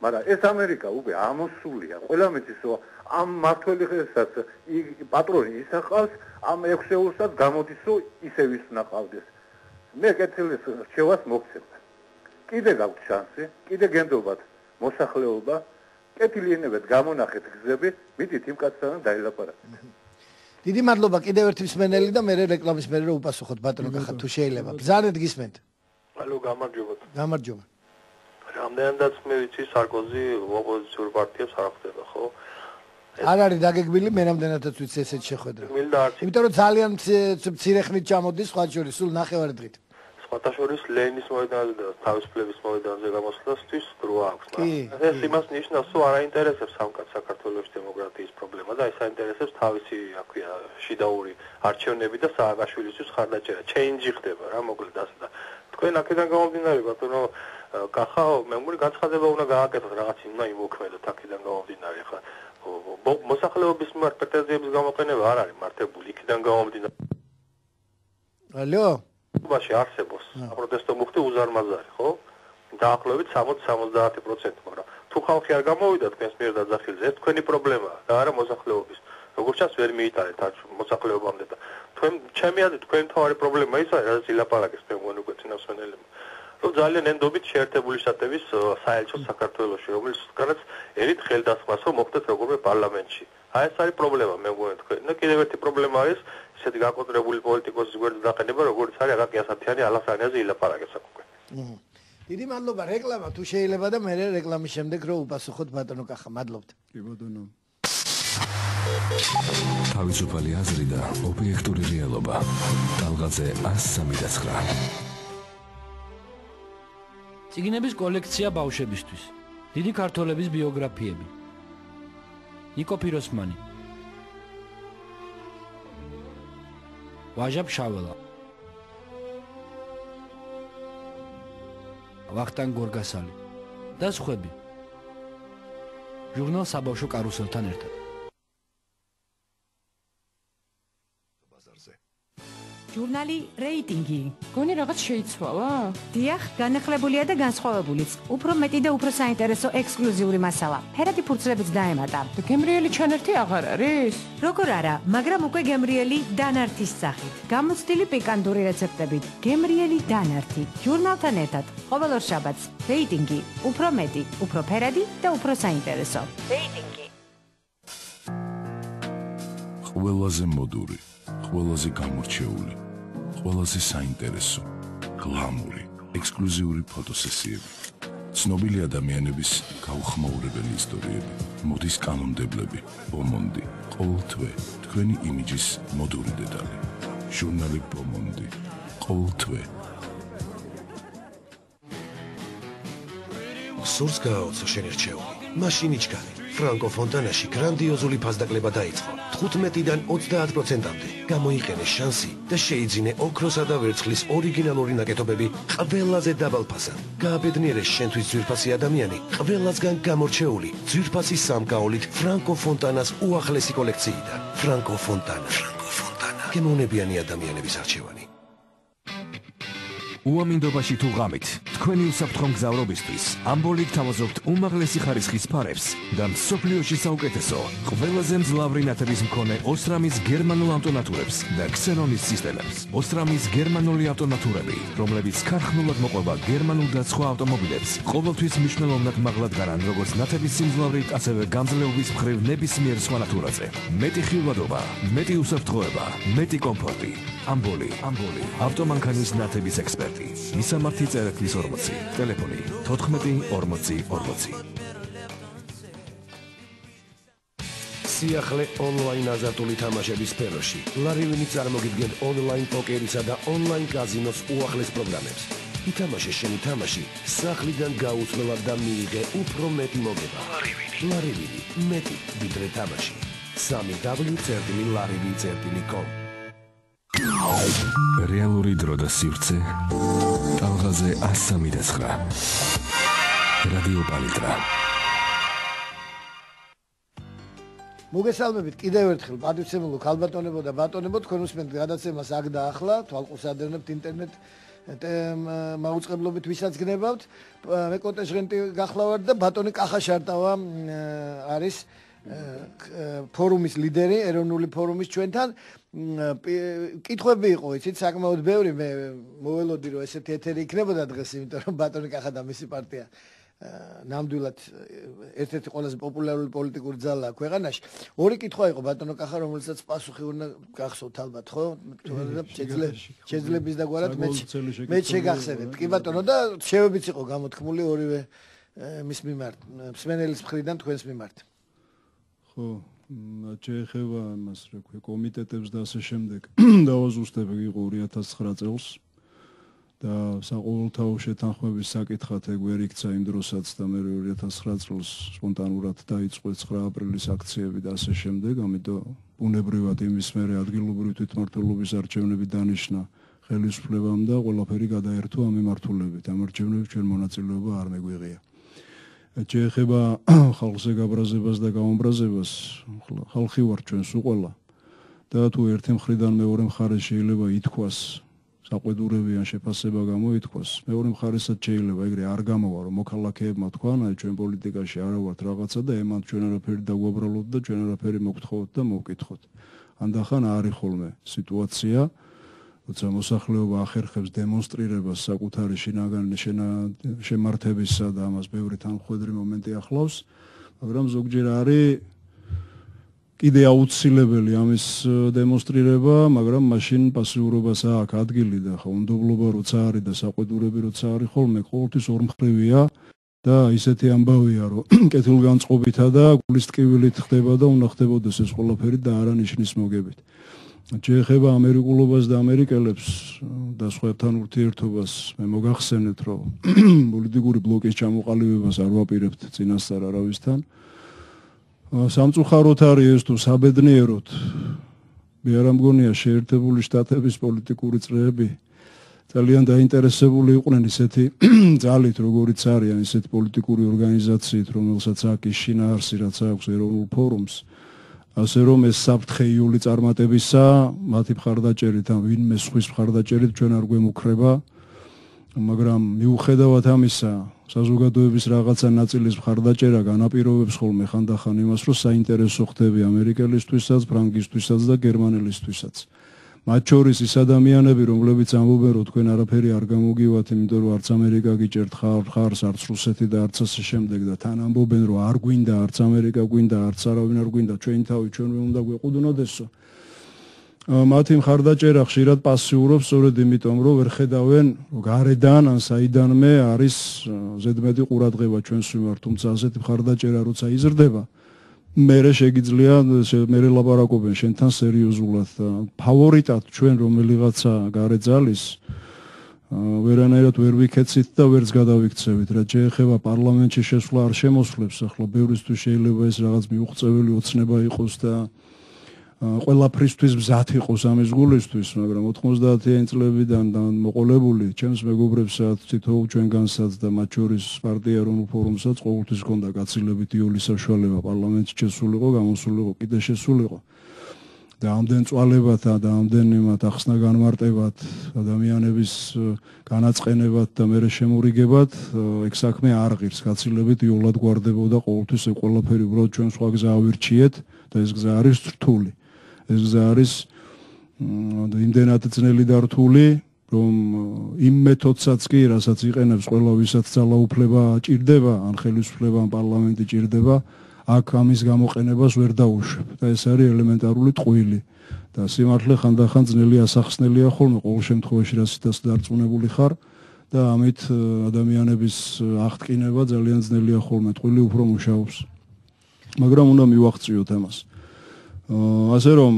მაგრამ ეს ამერიკა უკვე ამოსულია. ყველა მიცის, რომ ამ მართველებსაც პატრონი ისახავს, ამ 6 ევროსაც გამოდის, რომ ისე ვის ნაყავდეს. მე კეთილის რჩევას მოგცემთ. კიდე გაქვთ შანსი, კიდე გენდობათ მოსახლეობა. კეთილიანებად გამონახეთ გზები, მიდით იმ კაცთან დაილაპარაკეთ. დიდი მადლობა კიდევ ერთი მსმენელი და მე რეკლამის მერე რომ უპასუხოთ ბატონო გახა თუ შეიძლება. ბრძანეთ გისმენთ. ალო, გამარჯობა. გამარჯობა. რამდენადაც მე ვიცი სარკოზი ოპოზიციურ პარტიებს არ ხვდება, ხო? არ არის დაგეგმილი, მე რამდენადაც ვიცი ესეთ შეხვედრა. მინდა არც. იმიტომ რომ ძალიან მცირე ხნით ჩამოდის სხვა შორის, სულ ნახევარი დღით. სხვათა შორის ლენის მოედანზე და თავისუფლების მოედანზე გამოსვლასთვის დროა აქვს. ეს იმას ნიშნავს, რომ არ აინტერესებს სამკაც საქართველოს დემოკრატიის პრობლემა და ეს აინტერესებს თავისი, რა ქვია, შიდაური არჩევნები და სააკაშვილისთვის ხარდაჭერა. ჩეინჯი ხდება რა, მოკლედ ასე და თქვენ აქედან გამომდინარე, ბატონო კახა, მე მგონი განცხადება უნდა გააკეთოთ, რაღაც უნდა იმოქმედოთ აქედან გამომდინარე ხა. მოსახლეობის მიმართ პრეტენზიების გამოყენება არ არის მართებული იქიდან გამომდინარე. ალო ბაში არსებობს პროტესტო მუხტი უზარმაზარი, ხო? დაახლოებით 60-70%, მაგრამ თუ ხალხი არ გამოვიდა თქვენს მიერ დაძახილზე, ეს თქვენი პრობლემაა და არა მოსახლეობის. როგორც ჩანს, ვერ მიიტანეთ მოსახლეობამდე და ჩემი აზრით თქვენი თავარი პრობლემა ის არის, რაც ილაპარაკეს მე მგონი უკვე წინასვენელებმა. რომ ძალიან ენდობით შეერთებული შტატების საელჩო საქართველოში, რომელსაც ერით ხელდასხმას რომ მოხდეს როგორმე პარლამენტში. აი ეს არის პრობლემა მე მგონი თქვენ. და კიდევ ერთი პრობლემა არის ისეთი გაკონტროლებული პოლიტიკოსის გვერდით დაყენება, როგორც არის აკაკი ასათიანი ალასანიაზე ილაპარაკეს აქ უკვე. დიდი მადლობა რეკლამა თუ შეიძლება და მე რეკლამის შემდეგ რო უპასუხოთ ბატონო კახა, მადლობთ. კი ბატონო. თავისუფალი აზრი და ობიექტური რეალობა. ტალღაზე 103. წიგნების კოლექცია ბავშვებისთვის. დიდი ქართველების ბიოგრაფიები. ნიკო ფიროსმანი. ვაჟა ფშაველა. ვახტანგ გორგასალი და სხვები. ჟურნალ საბავშვო კარუსელთან ერთად. ჟურნალი რეიტინგი. გონი რაღაც შეიცვალა? დიახ, განახლებულია და განსხვავებულიც. უფრო მეტი და უფრო საინტერესო ექსკლუზიური მასალა. ფერადი ფურცლებიც დაემატა. და გემრიელი ჩანართი აღარ არის? როგორ არა, მაგრამ უკვე გემრიელი დანართის სახით. გამოცდილი პიკანტური რეცეპტებით. გემრიელი დანართი. ჟურნალთან ერთად. ყოველ ორ შაბათს. რეიტინგი. უფრო მეტი, უფრო ფერადი და უფრო საინტერესო. რეიტინგი. ყველაზე მოდური, ყველაზე გამორჩეული, ყველაზე საინტერესო, გლამური, ექსკლუზიური ფოტოსესიები. ცნობილი ადამიანების გაუხმაურებელი ისტორიები, მოდის კანონმდებლები, ბომონდი, ყოველთვე თქვენი იმიჯის მოდური დეტალი. ჟურნალი ბომონდი, ყოველთვე. სურს გააოცო შენი რჩეული. მაშინ იჩქარი. ფრანკო ფონტანაში გრანდიოზული ფასდაკლება დაიწყო. 15-დან 30%-მდე. გამოიყენე შანსი და შეიძინე ოქროსა და ვერცხლის ორიგინალური ნაკეთობები ყველაზე დაბალ ფასად. გააბედნიერე შენთვის ძვირფასი ადამიანი, ყველასგან გამორჩეული, ძვირფასი სამკაულით ფრანკო ფონტანას უახლესი კოლექციიდან. ფრანკო ფონტანა. გემოვნებიანი ადამიანების არჩევანი. უამინდობაში თუ ღამით, თქვენი უსაფრთხო მგზავრობისთვის ამბოლი გთავაზობთ უმაღლესი ხარისხის ფარებს და მსოფლიოში საუკეთესო, ყველაზე მძლავრი ნათების მქონე ოსრამის გერმანულ ავტონატურებს და ქსენონის სისტემებს. ოსრამის გერმანული ავტონატურები, რომლებიც ქარხნულად მოყვება გერმანულ და სხვა ავტომობილებს, ყოველთვის მნიშვნელოვნად მაღლად გარან როგორც ნათების სიმძლავრით, ასევე გამძლეობის მხრივ ნებისმიერ სხვა ნათურაზე. მეტი ხილვადობა, მეტი უსაფრთხოება, მეტი კომფორტი. ამბოლი. ავტომანქანის ნათების ექსპერტი. მისამართი წერეთლის 40. ტელეფონი 14 40 40. სიახლე ონლაინ აზარტული თამაშების სფეროში. ლარივინი წარმოგიდგენ ონლაინ პოკერისა და ონლაინ კაზინოს უახლეს პროგრამებს. ითამაშე შენი თამაში, სახლიდან გაუცვლელად და მიიღე უფრო მეტი მოგება. ლარივინი, მეტი ვიდრე თამაში. www.larivi.com. რეალური დრო და სივრცე. ტალღაზე 103. რადიო პალიტრა. მოგესალმებით კიდევ ერთხელ პატივცემულო ქალბატონებო და ბატონებო, თქვენ უსმენთ გადაცემას აქ და ახლა, თვალყურსადევნებთ ინტერნეტ მაუწყებლობით ვისაც გნებავთ. მე კოტე ჟღენტი გახლავართ და ბატონი კახა შარტავა არის ფორუმის ლიდერი, ეროვნული ფორუმის ჩვენთან. კითხვები იყო, იცით, საკმაოდ ბევრი, მე მოველოდი რომ ესეთი ეთერი იქნებოდა დღეს, იმიტომ რომ ბატონი კახა და მისი პარტია ნამდვილად ერთ-ერთი ყველაზე პოპულარული პოლიტიკური ძალაა ქვეყანაში. ორი კითხვა იყო ბატონო კახა, რომელსაც პასუხი უნდა გახსოვთ ალბათ, ხო? შეძლებს დაგვარად მე შეგახსენებთ. კი ბატონო და შევებიც იყო გამოთქმული ორივე მის მიმართ, მსმენელის მხრიდან თქვენს მიმართ. ხო, შეეხება იმას, რა ქვია, კომიტეტებს და ასე შემდეგ. დავაზუსტებ იყო 2009 წელს და საყოველთაო შეთანხმების საკითხად ეგ ვერ იქცა იმ დროსაც და მე 2009 წელს სპონტანურად დაიწყო 9 აპრილის აქციები და ასე შემდეგ, ამიტომ ბუნებრივად იმის მერე ადგილობრივი თვითმმართველობის არჩევნები დანიშნა ხელისუფლებამ და ყველაფერი გადაერთო ამ მიმართულებით. ამ არჩევნებში ჩვენ მონაწილეობა არ მეგვიღია. შეეხება ხალხზე გაბრაზებას და გაუმბრაზებას, ხალხი ვარ ჩვენ სულ ყველა და თუ ერთი მხრიდან მეორე მხარეს შეიძლება ითქვას საყვედურებიან შეფასება გამოითქვას, მეორე მხარესაც შეიძლება ეგრე არ გამოვა რომ მოქალაქეებმა თქვან, აი ჩვენ პოლიტიკაში არა ვართ რაღაცა და ემან ჩვენ არაფერი დაგვაბრალოთ და ჩვენ არაფერი მოგთხოვოთ და მოვკითხოთ. ხანდახან არის ხოლმე სიტუაცია, როცა მოსახლეობა ახერხებს დემონსტრირებას საკუთარი შემართებისა და ამას ბევრი თანმხვედრი მომენტი ახლავს, მაგრამ ზოგჯერ არის კიდე აუცილებელი ამის დემონსტრირება, მაგრამ მაშინ პასიურობას აქვს ადგილი და ხონდობლობა როცა არის და საყვედურები როცა არის ხოლმე ყოველთვის ორმხრივია და ისეთი ამბავია, რომ კეთილგანწყობითა და გულის ტკივილით ხდება და უნდა ხდებოდეს ეს ყველაფერი და არა ნიშნის მოგებით. შეეხება ამერიკულობას და ამერიკელებს და სხვათან ურთიერთობას, მე მოგახსენეთ, რომ პოლიტიკური ბლოკის ჩამოყალიბებას არ ვაპირებთ წინასწარ არავისთან. სამწუხაროდ არის ეს თუ საბედნიეროდ მე არ მგონია შეერთებული შტატების პოლიტიკური წრეები ძალიან დაინტერესებული იყვნენ ისეთი ძალით, როგორიც არიან ისეთი პოლიტიკური ორგანიზაციით, რომელსაც აქვს შინაარსი, რაც აქვს ეროვნულ ფორუმს, ასე რომ ეს საფრთხე იული წარმატებისა, მათი მხარდაჭერით ან ვინმე სხვის მხარდაჭერით ჩვენ არ გვემუქრება, მაგრამ მიუხედავად ამისა, საზოგადოების რაღაცა ნაწილის მხარდაჭერა განაპირობებს ხოლმე ხანდახან იმას, რომ საინტერესო ხდები ამერიკელისთვისაც, ფრანგისთვისაც და გერმანელისთვისაც. მათ შორის ის ადამიანები, რომლებიც ამბობენ, რომ თქვენ არაფერი არ გამოგივათ, იმიტომ რომ არც ამერიკა გიჭერთ ხარს, არც რუსეთი და არც ასე შემდეგ და თან ამბობენ, რომ არ გვინდა, არც ამერიკა გვინდა, არც არავინ არ გვინდა, ჩვენი თავი ჩვენ უნდა გვეყუდნოდესო. მათი მხარდაჭერა ხშირად პასიურობს სწორედ იმიტომ, რომ ვერ ხედავენ, რომ გარედან ან საიდანმე არის ზედმეტი ყურადღება ჩვენს მიმართ, თუმცა ასეთი მხარდაჭერა როცა იზრდება, მერე შეგიძლია მერე ლაპარაკობენ შენთან სერიოზულად. ფავორიტად ჩვენ რომელიღაცა გარე ძალის ვერანაირად ვერ ვიქეცით და ვერც გადავიქცევით, რაც შეეხება პარლამენტში შესვლა არ შემოსვლებს, ახლა ბევრისთვის შეიძლება ეს რაღაც მიუღწეველი ოცნება იყოს და ყველაფრისთვის მზად იყოს ამის გულისთვის, მაგრამ 90-იანი წლებიდან მოყოლებული ჩემს მეგობრებსაც, თითოეულ ჩვენგანსაც და მათ შორის პარტია ეროვნულ ფორუმსაც ყოველთვის ჰქონდა გაცილებით იული საშუალება პარლამენტში შესულიყო, გამოსულიყო, კიდე შესულიყო. და ამდენ წვალებათა და ამდენიმათ ახსნა განმარტებად, ადამიანების განაწყენებად და მერე შემურიგებად ეგ საქმე არ ღირს, გაცილებით იულად გვარდებოდა ყოველთვის ეგ ყველაფერი უბრალოდ ჩვენ სხვა გზა ავირჩიეთ და ეს გზა არის რთული. ეს გზა არის იმდენად ძნელი და რთული, რომ იმ მეთოდსაც კი, რასაც იყენებს ყველა ვისაც ძალაუფლება ჭირდება, ან ხელისუფლება, ან პარლამენტი ჭირდება, აქ ამის გამოყენებას ვერ დაუშვებ. და ეს არის ელემენტარული ტყუილი. და სიმართლე ხანდახან ძნელი ასახსნელია ხოლმე ყოველ შემთხვევაში, რასაც დარწმუნებული ხარ და ამით ადამიანების აღტკინება ძალიან ძნელია ხოლმე, ტყუილი უფრო მუშაობს. მაგრამ უნდა მივაღწიოთ ამას. ასე რომ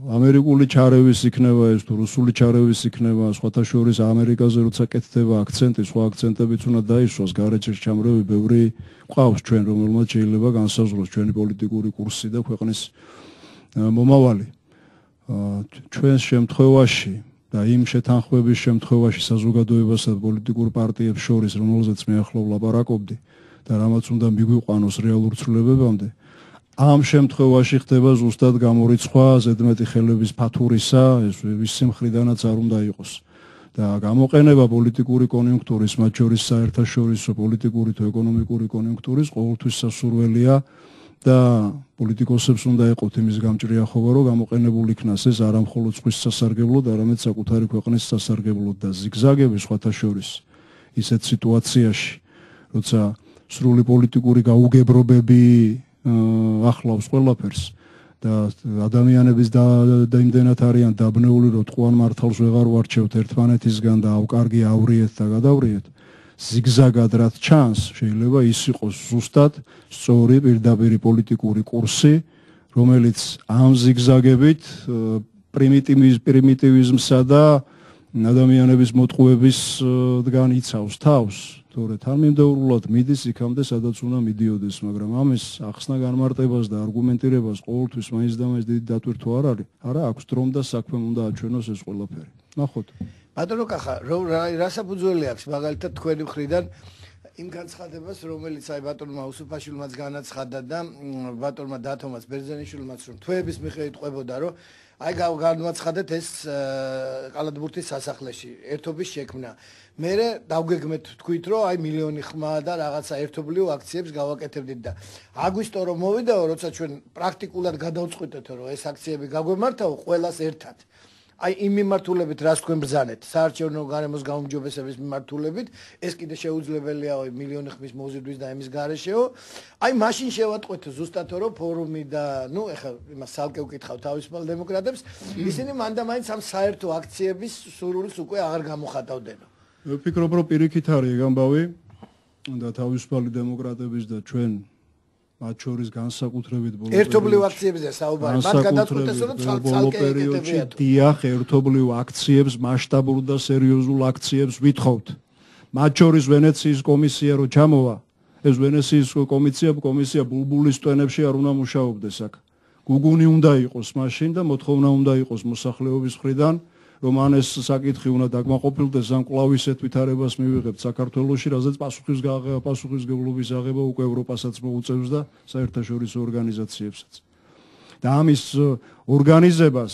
ამერიკული ჩარევის იქნება ეს თუ რუსული ჩარევის იქნება, სხვათა შორის ამერიკაზე როცა კეთდება აქცენტი, სხვა აქცენტებიც უნდა დაისვას, გარეთში ჩამრევი ბევრი ყავს ჩვენ, რომელმაც შეიძლება განსაზღვროს ჩვენი პოლიტიკური კურსი და ქვეყნის მომავალი. ჩვენს შემთხვევაში და იმ შეთანხმების შემთხვევაში საზოგადოებასა და პოლიტიკურ პარტიებს შორის, რომელზეც მე ახლა ვლაპარაკობდი და რამაც უნდა მიგვიყვანოს რეალურ ცვლილებებამდე, ამ შემთხვევაში ხდება ზუსტად გამორიცხვა ზედმეტი ხელების ფათურისა, ეს ვისი მხრიდანაც არ უნდა იყოს. და გამოყენება პოლიტიკური კონიუნქტურის, მათ შორის საერთაშორისო პოლიტიკური თუ ეკონომიკური კონიუნქტურის ყოველთვის სასურველია და პოლიტიკოსებს უნდა ეყოთ იმის გამჭრიახობა, რომ გამოყენებულ იქნას ეს არა მხოლოდ სხვის სასარგებლოდ, არამედ საკუთარი ქვეყნის სასარგებლოდ და ზიგზაგები სხვათა შორის ისეთ სიტუაციაში, როცა სრული პოლიტიკური გაუგებრობები ახლავს ყველაფერს და ადამიანების და იმდენად არიან დაბნეული, რომ ტყუან მართალს ვეღარ ვარჩევთ ერთმანეთისგან და ავკარგი ავრიეთ და გადავრიეთ. ზიგზაგად რაც ჩანს, შეიძლება ის იყოს ზუსტად სწორი პირდაპირი პოლიტიკური კურსი, რომელიც ამ ზიგზაგებით პრიმიტივიზმსა და ადამიანების მოტყუებისგან იცავს თავს. თორე თანმიმდევრულად მიდის იქამდე, სადაც უნდა მიდიოდეს, მაგრამ ამის ახსნა განმარტებას და არგუმენტირებას ყოველთვის მაინც და მაინც დიდი დატვირთვა არ არის. არა აქვს დრომ და საქმემ უნდა აჩვენოს ეს ყველაფერი. ნახოთ. ბატონო კახა, რა საფუძველი აქვს მაგალითად თქვენი მხრიდან იმ განცხადებას, რომელიც აი ბატონმა უსუფაშვილმაც განაცხადა და ბატონმა დათომაც ბერძენიშვილმაც, რომ თვეების მიხედვით ყვებოდა, რომ აი განვაცხადეთ ეს კალათბურთის სასახლეში ერთობის შექმნა. მე დავგეგმეთ თქვით რომ აი მილიონი ხმა და რაღაცა ერთობლივ აქციებს გავაკეთებდით და აგვისტო რომ მოვიდაო, როცა ჩვენ პრაქტიკულად გადავწყვიტეთ რომ ეს აქციები გაგვემართაო ყველას ერთად. აი იმ მიმართულებით რას თქვენ ბრძანეთ საარჩევნო გარემოს გაუმჯობესების მიმართულებით ეს კიდე შეუძლებელია მილიონი ხმის მოზიდვის და იმის გარეშეო აი მაშინ შევატყვეთ ზუსტად რომ ფორუმი და ნუ ეხლა იმას სალკე ვკითხავ თავისუფალ დემოკრატებს ისინი მანდა მაინც ამ საერთო აქციების სურვილს უკვე აღარ გამოხატავდენო მე ვფიქრობ რომ პირიქით არის ეგ ამბავი და თავისუფალი დემოკრატების და ჩვენ მათ შორის განსაკუთრებით ბოლო ერთობლივ აქციებზე საუბარი მათ გადაწყვეტეს რომ ცალკე ეკეთებიათ დიახ ერთობლივ აქციებს მასშტაბურ და სერიოზულ აქციებს ვითხოვთ მათ შორის ვენეციის კომისია რო ჩამოვა ეს ვენეციის კომისია ბულბულის ტვენებში არ უნდა მუშაობდეს აქ გუგუნი უნდა იყოს მაშინ და მოთხოვნა უნდა იყოს მოსახლეობის მხრიდან რომ ან ეს საკითხი უნდა დაკმაყოფილდეს ან კლავისეთ ვითარებას მივიღებთ საქართველოში, რაზეც პასუხისმგებლობის აღება უკვე ევროპასაც მოუწევს და საერთაშორისო ორგანიზაციებსაც. და ამის ორგანიზებას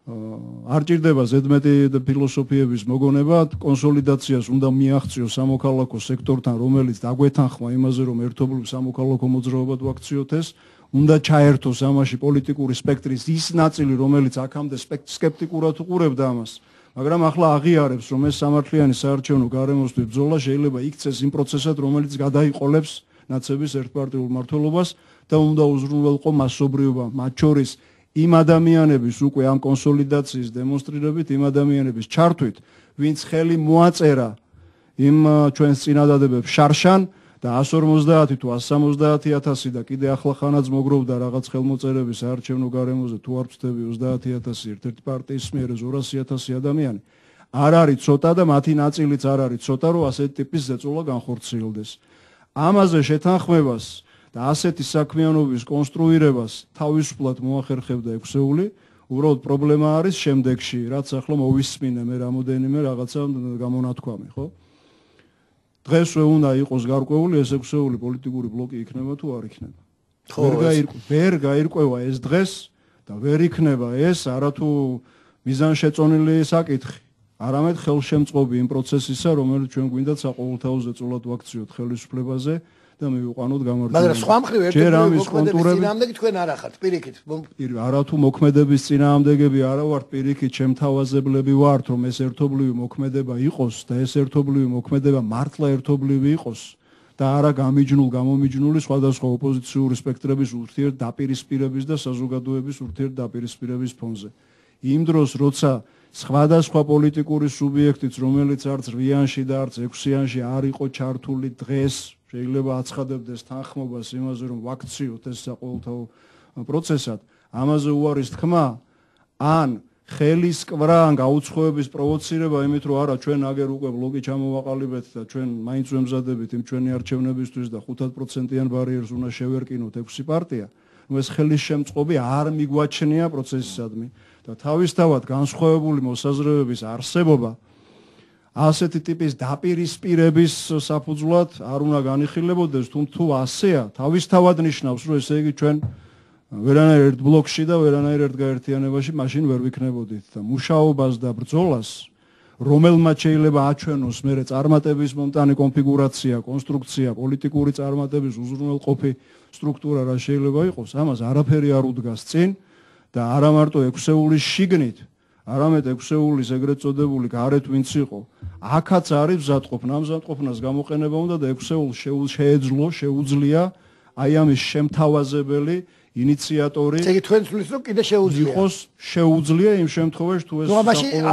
არ ჭირდება ზედმეტი ფილოსოფიების მოგონება, კონსოლიდაციას უნდა მიაღწიოს სამოქალაქო სექტორთან, რომელიც დაგვეთანხმა იმაზე, რომ ერთობლივ სამოქალაქო მოძრაობად ვაქციოთ ეს უნდა ჩაერთოს ამაში პოლიტიკური სპექტრის ის ნაწილი, რომელიც აქამდე სკეპტიკურად უყურებდა ამას, მაგრამ ახლა აღიარებს, რომ ეს სამართლიანი საარჩევნო გარემოსთვის ბრძოლა შეიძლება იქცეს იმ პროცესად, რომელიც გადაიყოლებს ნაცების ერთპარტიულ მმართველობას და უნდა უზრუნველყო მასობრივობა, მათ შორის იმ ადამიანების უკვე ამ კონსოლიდაციის დემონსტრირებით, იმ ადამიანების ჩართვით, ვინც ხელი მოაწერა იმ ჩვენს წინადადებებს შარშან და 150 თუ 170,000 და კიდე ახლახანაც მოგროვდა რაღაც ხელმოწერების საარჩევნო გარემოზე თუ არ ვწდები 30,000 ერთ-ერთი პარტიის მიერ 200,000 ადამიანი არ არის ცოტა და მათი ნაწილიც არ არის ცოტა რომ ასეთი ტიპის ზეწოლა განხორციელდეს. ამაზე შეთანხმებას და ასეთი საქმიანობის კონსტრუირებას თავისუფლად მოახერხებდა ექვსეული, უბრალოდ პრობლემა არის შემდეგში, რაც ახლა მოვისმინე მე რამოდენიმე რაღაცა გამონათქვამი, ხო? დღესვე უნდა იყოს გარკვეული ეს ექვსეული პოლიტიკური ბლოკი იქნება თუ არ იქნება. ვერ გაირკვევა ეს დღეს და ვერ იქნება ეს არათუ მიზანშეწონილი საკითხი, არამედ ხელშემწყობი იმ პროცესისა, რომელიც ჩვენ გვინდა საყოველთაო ზეწოლად ვაქციოთ ხელისუფლებაზე და მივიყვანოთ გამარჯვება. მაგრამ სხვა მხრივ ერთობლივ მოქმედების წინააღმდეგი თქვენ არ ახართ, პირიქით. არათუ მოქმედების წინააღმდეგები არა ვართ, პირიქით შემთავაზებლები ვართ, რომ ეს ერთობლივი მოქმედება იყოს და ეს ერთობლივი მოქმედება მართლა ერთობლივი იყოს და არა გამომიჯნული სხვადასხვა ოპოზიციური სპექტრების ურთიერთდაპირისპირების და საზოგადოების ურთიერთდაპირისპირების ფონზე. იმ დროს, როცა სხვადასხვა პოლიტიკური სუბიექტიც, რომელიც არც 8-იანში და არც 6-იანში არ იყო ჩართული დღეს შეიძლება აცხადებდეს თანხმობას იმაზე, რომ ვაქციოთ ეს საყოველთაო პროცესად, ამაზე უარის თქმა, ან ხელის კვრა, ან გაუცხოების პროვოცირება, იმით რომ არა, ჩვენ აგერ უკვე ბლოკი ჩამოვაყალიბეთ და ჩვენ მაინც ვემზადებით იმ ჩვენი არჩევნებისთვის და 5%-იან ბარიერს უნდა შევერკინოთ 6 პარტია, ნუ ეს ხელის შემწყობი არ მიგვაჩნია პროცესისადმი და თავისთავად განსხვავებული მოსაზრებების არსებობა ასეთი ტიპის დაპირისპირების საფუძვლად არ უნდა განიხილებოდეს, თუ ასეა, თავისთავად ნიშნავს, რომ ესე იგი ჩვენ ვერანაირ ერთ ბლოკში და ვერანაირ ერთ გაერთიანებაში მაშინ ვერ ვიქნებოდით და მუშაობას და ბრძოლას, რომელმაც შეიძლება აჩვენოს მერე წარმატების მომტანი კონფიგურაცია, კონსტრუქცია, პოლიტიკური წარმატების უზრუნველყოფი სტრუქტურა რა შეიძლება იყოს, ამას არაფერი არ უდგას წინ და არა მარტო ექვსეულის შიგნით, არამედ ექვსეულის ეგრეთ წოდებული გარეთ ვინც იყო, აქაც არის მზადყოფნა, ამ მზადყოფნას გამოყენება უნდა და ექვსეულს შეუძლია აი ამის შემთავაზებელი ინიციატორი. ესე იგი თქვენ თვლის რომ კიდე შეუძლია. იყოს შეუძლია იმ შემთხვევაში თუ ეს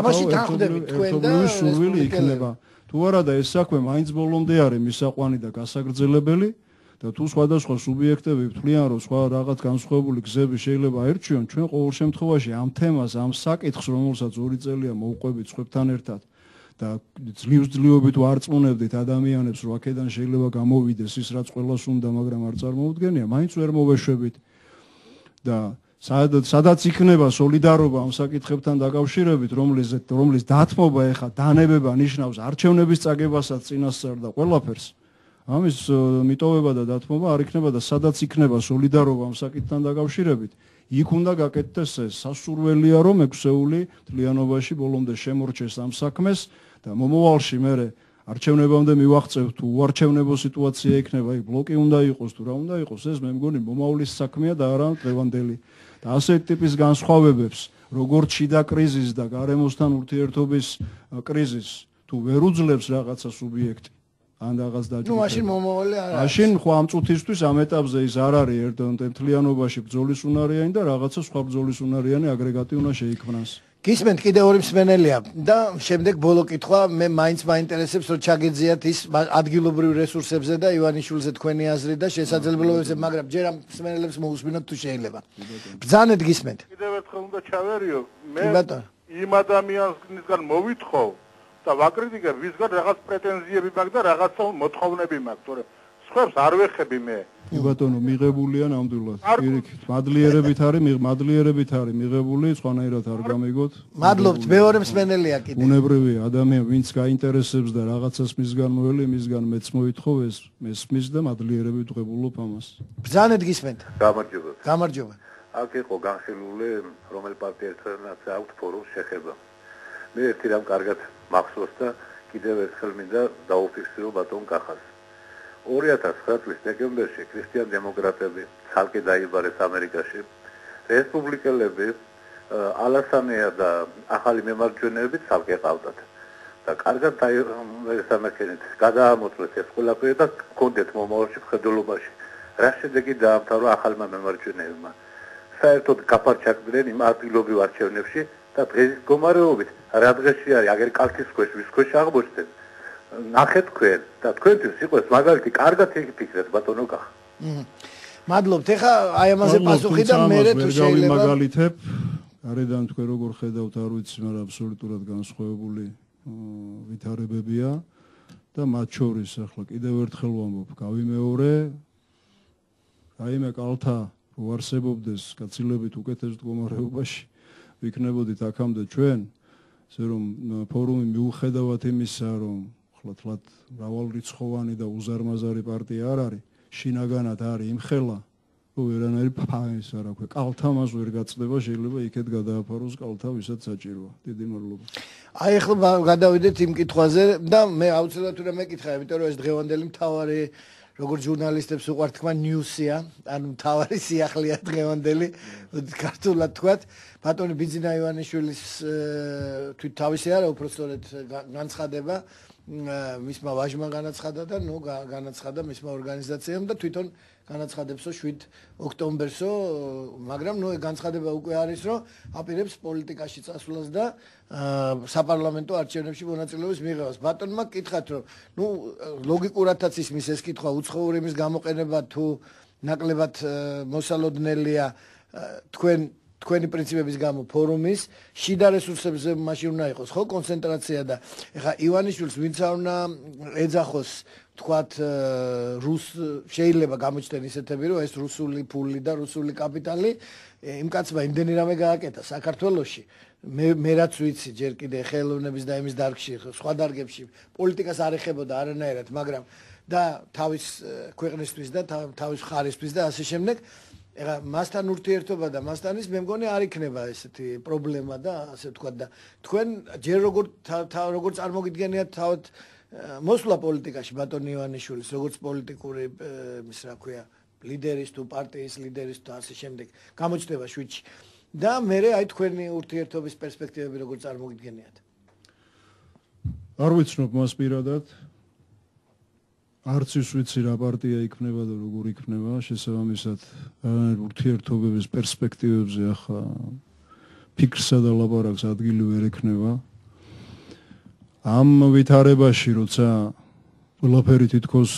ამაში თანხმდებით თქვენ და სურვილი იქნება. თუ არა და ეს საქმე მაინც ბოლომდე არის მისაყვანი და გასაგრძელებელი და თუ სხვადასხვა სუბიექტები ვთვლიან რომ სხვა რაღაც განსხვავებული გზები შეიძლება აერჩიონ, ჩვენ ყოველ შემთხვევაში ამ თემას, ამ საკითხს, რომელსაც 2 წელია მოვყვებით სხვებთან ერთად და ძლივობით ვარწმუნებდით ადამიანებს, რომ აქედან შეიძლება გამოვიდეს ის, რაც ყველას უნდა, მაგრამ არ წარმოუდგენია, მაინც ვერ მოვეშვებით. და სადაც იქნება სოლიდარობა ამ საკითხებთან დაკავშირებით, რომლის დათმობა ეხა დანებება ნიშნავს არჩევნების წაგებასაც წინასწარ და ყველაფერს. ამის მიტოვება და დათმობა არ იქნება და სადაც იქნება სოლიდარობა ამ საკითხთან დაკავშირებით, იქ უნდა გაკეთდეს ეს. სასურველია რომ ექვსეული თლიანობაში ბოლომდე შემორჩეს ამ საქმეს და მომავალში მე არჩევნებამდე მივაღწევ თუ უარჩევნებო სიტუაცია იქნება, იქ ბლოკი უნდა იყოს თუ რა უნდა იყოს, ეს მე მგონი მომავლის საქმეა და არა დღევანდელი. და ასეთი ტიპის განსხვავებებს, როგორც შიდა კრიზისს და გარემოსთან ურთიერთობის კრიზისს, თუ ვერ უძლებს რაღაცა სუბიექტი, ან რაღაც დაჯგუფება. მაშინ მომავალი არ არის. მაშინ ხო ამ წუთისთვის ამ ეტაპზე ის არ არის ერთთლიანობაში ბრძოლის უნარიანი და რაღაცა სხვა ბრძოლის უნარიანი აგრეგატი უნდა შეიქმნას. გისმენთ კიდე ორი მსმენელია და შემდეგ ბოლო კითხვა მე მაინც მაინტერესებს რომ ჩაგეძიათ ის ადგილობრივ რესურსებზე და ივანიშვილზე თქვენი აზრი და შესაძლებლობებზე, მაგრამ ჯერ ამ მსმენელებს მოусმინოთ თუ შეიძლება. ბრძანეთ გისმენთ. კიდევ ერთხელ უნდა ჩავერიო, მე იმ ადამიანისგან მოვითხოვ და ვაკრიტიკებ, ვისგან რაღაც პრეტენზიები მაქვს და რაღაცა მოთხოვნები მაქვს, თორემ სხვებს არ ვეხები მე. ბატონო, მიღებულია ნამდვილად. პირიქით, მადლიერებით არის მიღებული, სხვანაირად არ გამიგოთ. მადლობთ, მეორე მსმენელია კიდე. უნებრივია ადამიანი, ვინც გაინტერესებს და რაღაცას მისგან მოელი, მისგან მეც მოითხოვ ეს მესმის და მადლიერებით ვღებულობ ამას. ბრძანეთ გისმენთ. გამარჯობა. გამარჯობა. აქ იყო განხილული, რომელ პარტიასთანაც აქვს ფორუმის შეხება. მე ერთი რამ კარგად მახსოვს და კიდევ ერთხელ მინდა დაუფიქსირო ბატონ კახას. 2009 წლის დეკემბერში ქრისტიან დემოკრატები ცალკე დაიბარეს ამერიკაში. რესპუბლიკელები ალასანია და ახალი მემარჯვენეები ცალკე ყავდათ. და კარგად სამექნით გადაამოწმეს ეს ყველაფერი და გქონდეთ მომავალში მხედველობაში. რა შედეგი დაამთავრა ახალმა მემარჯვენეებმა. საერთოდ გაფარჩაკდნენ იმ ადგილობრივ არჩევნებში და დღეს მდგომარეობით რა დღეში არის აგერ კალთის ქვეშ ვის ქვეშ აღმოჩნდნენ. ნახეთ თქვენ და თქვენთვის იყოს მაგალითი კარგად იფიქრეთ ბატონო კახა. მადლობთ. ეხა აი ამაზე პასუხი და მე თუ შეიძლება მაგალითებ გარედან თქვენ როგორ ხედავთ არ ვიცი, მაგრამ აბსოლუტურად განსხვავებული ვითარებებია და მათ შორის ახლა კიდევ ერთხელ ვამბობ, გავიმეორე რაიმე კალთა რო არსებობდეს გაცილებით უკეთეს მდგომარეობაში ვიქნებოდით აქამდე ჩვენ, ესე რომ ფორუმი მიუხედავად იმისა, რომ თლათ მრავალრიცხოვანი და უზარმაზარი პარტია არ არის, შინაგანად არის იმხელა, რომ ვერანაირი ფაის არ აქვს. კალთა მას ვერ გაწდება, შეიძლება იქეთ გადააფაროს კალთა, ვისაც საჭიროა. დიდი მადლობა. აი ახლა გადავიდეთ იმ კითხვაზე და მე აუცილებლად უნდა მეკითხა, იმიტომ რომ ეს დღევანდელი მთავარი როგორც ჟურნალისტებს უყვართ თქვა ნიუსია, ანუ მთავარი სიახლეა დღევანდელი, ქართულად თქვათ. ბატონი ბიძინა ივანიშვილის თვით თავისი არა, უბრალოდ განცხადება მისმა ვაჟმა განაცხადა და ნუ განაცხადა მისმა ორგანიზაციამ და თვითონ განაცხადებსო 7 ოქტომბერსო, მაგრამ ნუ განცხადება უკვე არის, რომ აპირებს პოლიტიკაში წასვლას და საპარლამენტო არჩევნებში მონაწილეობის მიღებას. ბატონმა კითხათ, რომ ნუ ლოგიკურადაც ისმის ეს კითხვა უცხოური იმის გამოყენება თუ ნაკლებად მოსალოდნელია თქვენი პრინციპების გამო ფორუმის შიდა რესურსებზე მაშინ უნდა იყოს ხო კონცენტრაცია და ეხა ივანიშვილს ვინც არ უნდა ეძახოს თქვათ შეიძლება გამოჩნდნენ ისეთები რომ ეს რუსული ფული და რუსული კაპიტალი იმ კაცმა იმდენი რამე გააკეთა საქართველოში მე რაც ვიცი ჯერ კიდე ხელოვნების და იმის დარგში სხვა დარგებში პოლიტიკას არ ეხებოდა არანაირად მაგრამ და თავის ქვეყნისთვის და თავის ხარისთვის და ასე შემდეგ ეხა მასთან ურთიერთობა და მასთან ის მე მგონი არ იქნება ესეთი პრობლემა და ასე ვთქვათ და თქვენ ჯერ როგორ წარმოგიდგენიათ თავად მოსვლა პოლიტიკაში ბატონ ივანიშვილის როგორც პოლიტიკური ის რა ქვია ლიდერის თუ პარტიის ლიდერის თუ ასე შემდეგ გამოჩნდება შვიდში და მე აი თქვენი ურთიერთობის პერსპექტივები როგორ წარმოგიდგენიათ არ ვიცნობ მას პირადად არც ის ვიცი რა პარტია იქნება და როგორ იქნება შესაბამისად ურთიერთობების პერსპექტივებზე ახლა ფიქრსა და ლაპარაკს ადგილი ვერ ექნება ამ ვითარებაში როცა ყველაფერი თითქოს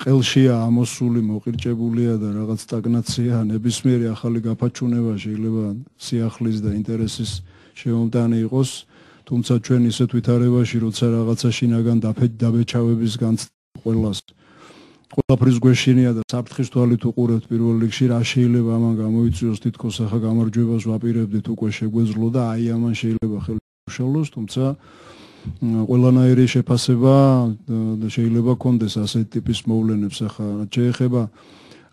ყელშია ამოსული მოყირჭებულია და რაღაც სტაგნაცია ნებისმიერი ახალი გაფაჩუნება შეიძლება სიახლის და ინტერესის შემომტანი იყოს თუმცა ჩვენ ისეთ ვითარებაში როცა რაღაცა შინაგან დაბეჭავების განწყობას ყველაფრის გვეშინია და საფრთხის თვალით უყურებთ პირველ რიგში რა შეიძლება ამან გამოიწვიოს თითქოს ახლა გამარჯვებას ვაპირებდით უკვე შეგვეძლო და აი ამან შეიძლება ხელი უშალოს თუმცა ყველანაირი შეფასება და შეიძლება კონდეს ასეთ ტიპის მოვლენებს ახლა შეეხება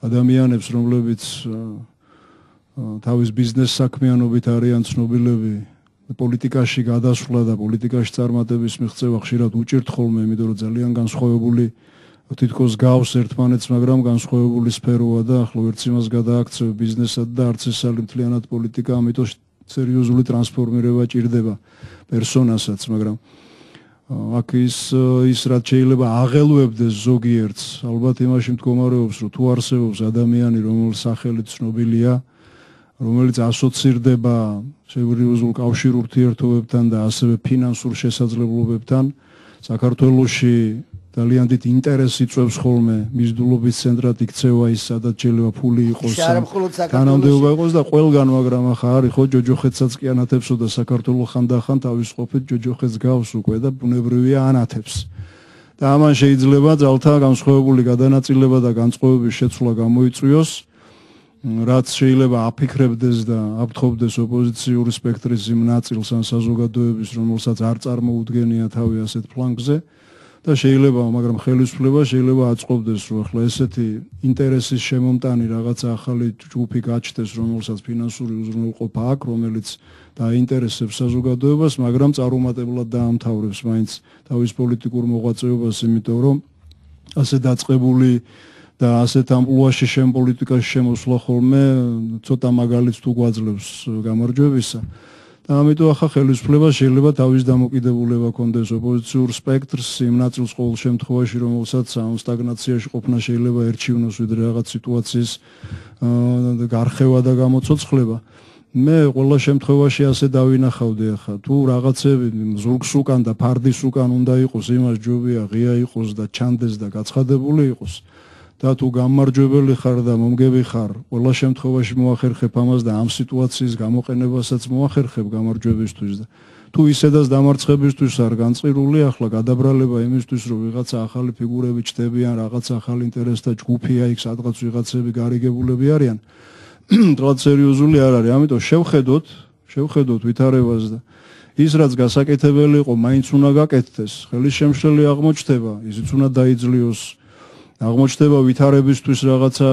ადამიანებს, რომლებიც თავის ბიზნეს საქმიანობით არიან ცნობილები, პოლიტიკაში გადასვლა და პოლიტიკაში წარმატების მიღწევა ხშირად უჭირთ ხოლმე, იმიტომ რომ ძალიან განსხვავებული თითქოს გავს ერთმანეთს, მაგრამ განსხვავებული სფეროა და ახლა ვერც იმას გადააქცევ ბიზნესად და არც ეს მთლიანად პოლიტიკა, ამიტომ სერიოზული ტრანსფორმირება ჭირდება პერსონასაც, მაგრამ აქ ის რაც შეიძლება აღელვებდეს ზოგიერთს, ალბათ იმაში მდგომარეობს, რომ თუ არსებობს ადამიანი, რომელის სახელი ცნობილია, რომელიც ასოცირდება სერიოზულ კავშირ ურთიერთობებთან და ასევე ფინანსურ შესაძლებლობებთან, საქართველოში ძალიან დიდ ინტერესს იწვევს ხოლმე მიზიდულობის ცენტრად იქცევა ის, სადაც შეიძლება ფული იყოს, თანამდებობა იყოს და ყველგან, მაგრამ ახლა არის ხო ჯოჯოხეთსაც კი ანათებსო და საქართველოს ხანდახან თავისყოფით ჯოჯოხეთს გავს უკვე და ბუნებრივია ანათებს. და ამან შეიძლება ძალთა განსხვავებული გადანაწილება და განწყობების შეცვლა გამოიწვიოს, რაც შეიძლება აფიქრებდეს და აფრთხობდეს ოპოზიციური სპექტრის იმ ნაწილს ან საზოგადოების, რომელსაც არ წარმოუდგენია თავი ასეთ ფლანგზე. და შეიძლება, მაგრამ ხელისუფლება შეიძლება აწყობდეს, რომ ახლა ესეთი ინტერესის შემომტანი რაღაცა ახალი ჯგუფი გაჩნდეს, რომელსაც ფინანსური უზრუნველყოფა აქვს, რომელიც დაინტერესებს საზოგადოებას, მაგრამ წარუმატებლად დაამთავრებს მაინც თავის პოლიტიკურ მოღვაწეობას, იმიტომ რომ ასე დაწყებული და ასეთ ამპლუაში პოლიტიკაში შემოსვლა ხოლმე ცოტა მაგალითს თუ გვაძლევს გამარჯვებისა. და ამიტომ ახლა ხელისუფლება შეიძლება თავის დამოკიდებულება კონდეს ოპოზიციურ სპექტრს იმ ნაწილს ყოველ შემთხვევაში, რომელსაც სტაგნაციაში ყოფნა შეიძლება ერჩივნოს ვიდრე რაღაც სიტუაციის გარხევა და გამოცოცხლება. მე ყველა შემთხვევაში ასე დავინახავდი ახლა, თუ რაღაცები ზურგს უკან და ფარდის უკან უნდა იყოს, იმას ჯობია ღია იყოს და ჩანდეს და გაცხადებული იყოს. და თუ გამარჯვებელი ხარ და მომგები ხარ, ყველა შემთხვევაში მოახერხებ ამას და ამ სიტუაციის გამოყენებასაც მოახერხებ გამარჯვებისთვის და თუ ისედაც დამარცხებისთვის არ განწყირული, ახლა გადაბრალება იმისთვის, რომ ვიღაცა ახალი ფიგურები ჩდებიან, რაღაც ახალი ინტერესთა ჯგუფია იქ, სადღაც ვიღაცები გარიგებულები არიან, თვალ სერიოზული არ არის, ამიტომ შევხედოთ ვითარებას და ის რაც გასაკეთებელი იყო, მაინც უნდა გაკეთდეს, ხელის შემშლელი აღმოჩნდება, ისიც უნდა დაიძლიოს აღმოჩნდება ვითარებისთვის რაღაცა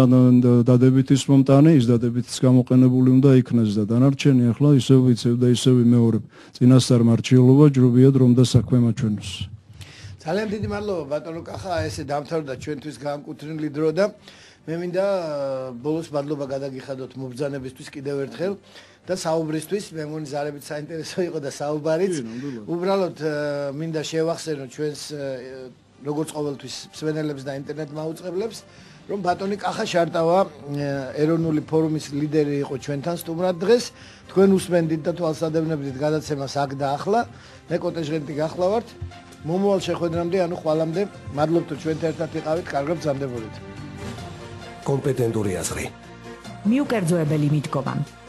დადებითის მომტანი, ის დადებითის გამოყენებული უნდა იქნას და დანარჩენი ახლა ისევ ვიცევ და ისევ ვიმეორებ. წინასწარ მარჩიელობა ჯრობიად რომ და საქმე მაჩვენოს. ძალიან დიდი მადლობა ბატონო კახა, ესე დამთავრდა ჩვენთვის გაამკუთვნილი დრო და მე მინდა ბოლოს მადლობა გადაგიხადოთ მობრძანებისთვის კიდევ ერთხელ და საუბრისთვის, მე მგონი ზარებით საინტერესო იყო და საუბარიც. უბრალოდ მინდა შევახსენო ჩვენს როგორც ყოველთვის მსმენელებს და ინტერნეტ მაუწყებლებს, რომ ბატონი კახა შარტავა ეროვნული ფორუმის ლიდერი იყო ჩვენთან სტუმრად დღეს. თქვენ უსმენდით და თვალსადევნებდით გადაცემას აქ და ახლა. მე კოტეჟღენტი გახლავართ. მომავალ შეხვედრამდე, ანუ ხვალამდე, მადლობთ რომ ჩვენთან ერთად იყავით, კარგად გრძანდებოდეთ. კომპეტენტური აზრი. მიუკერძოებელი მიდგომა.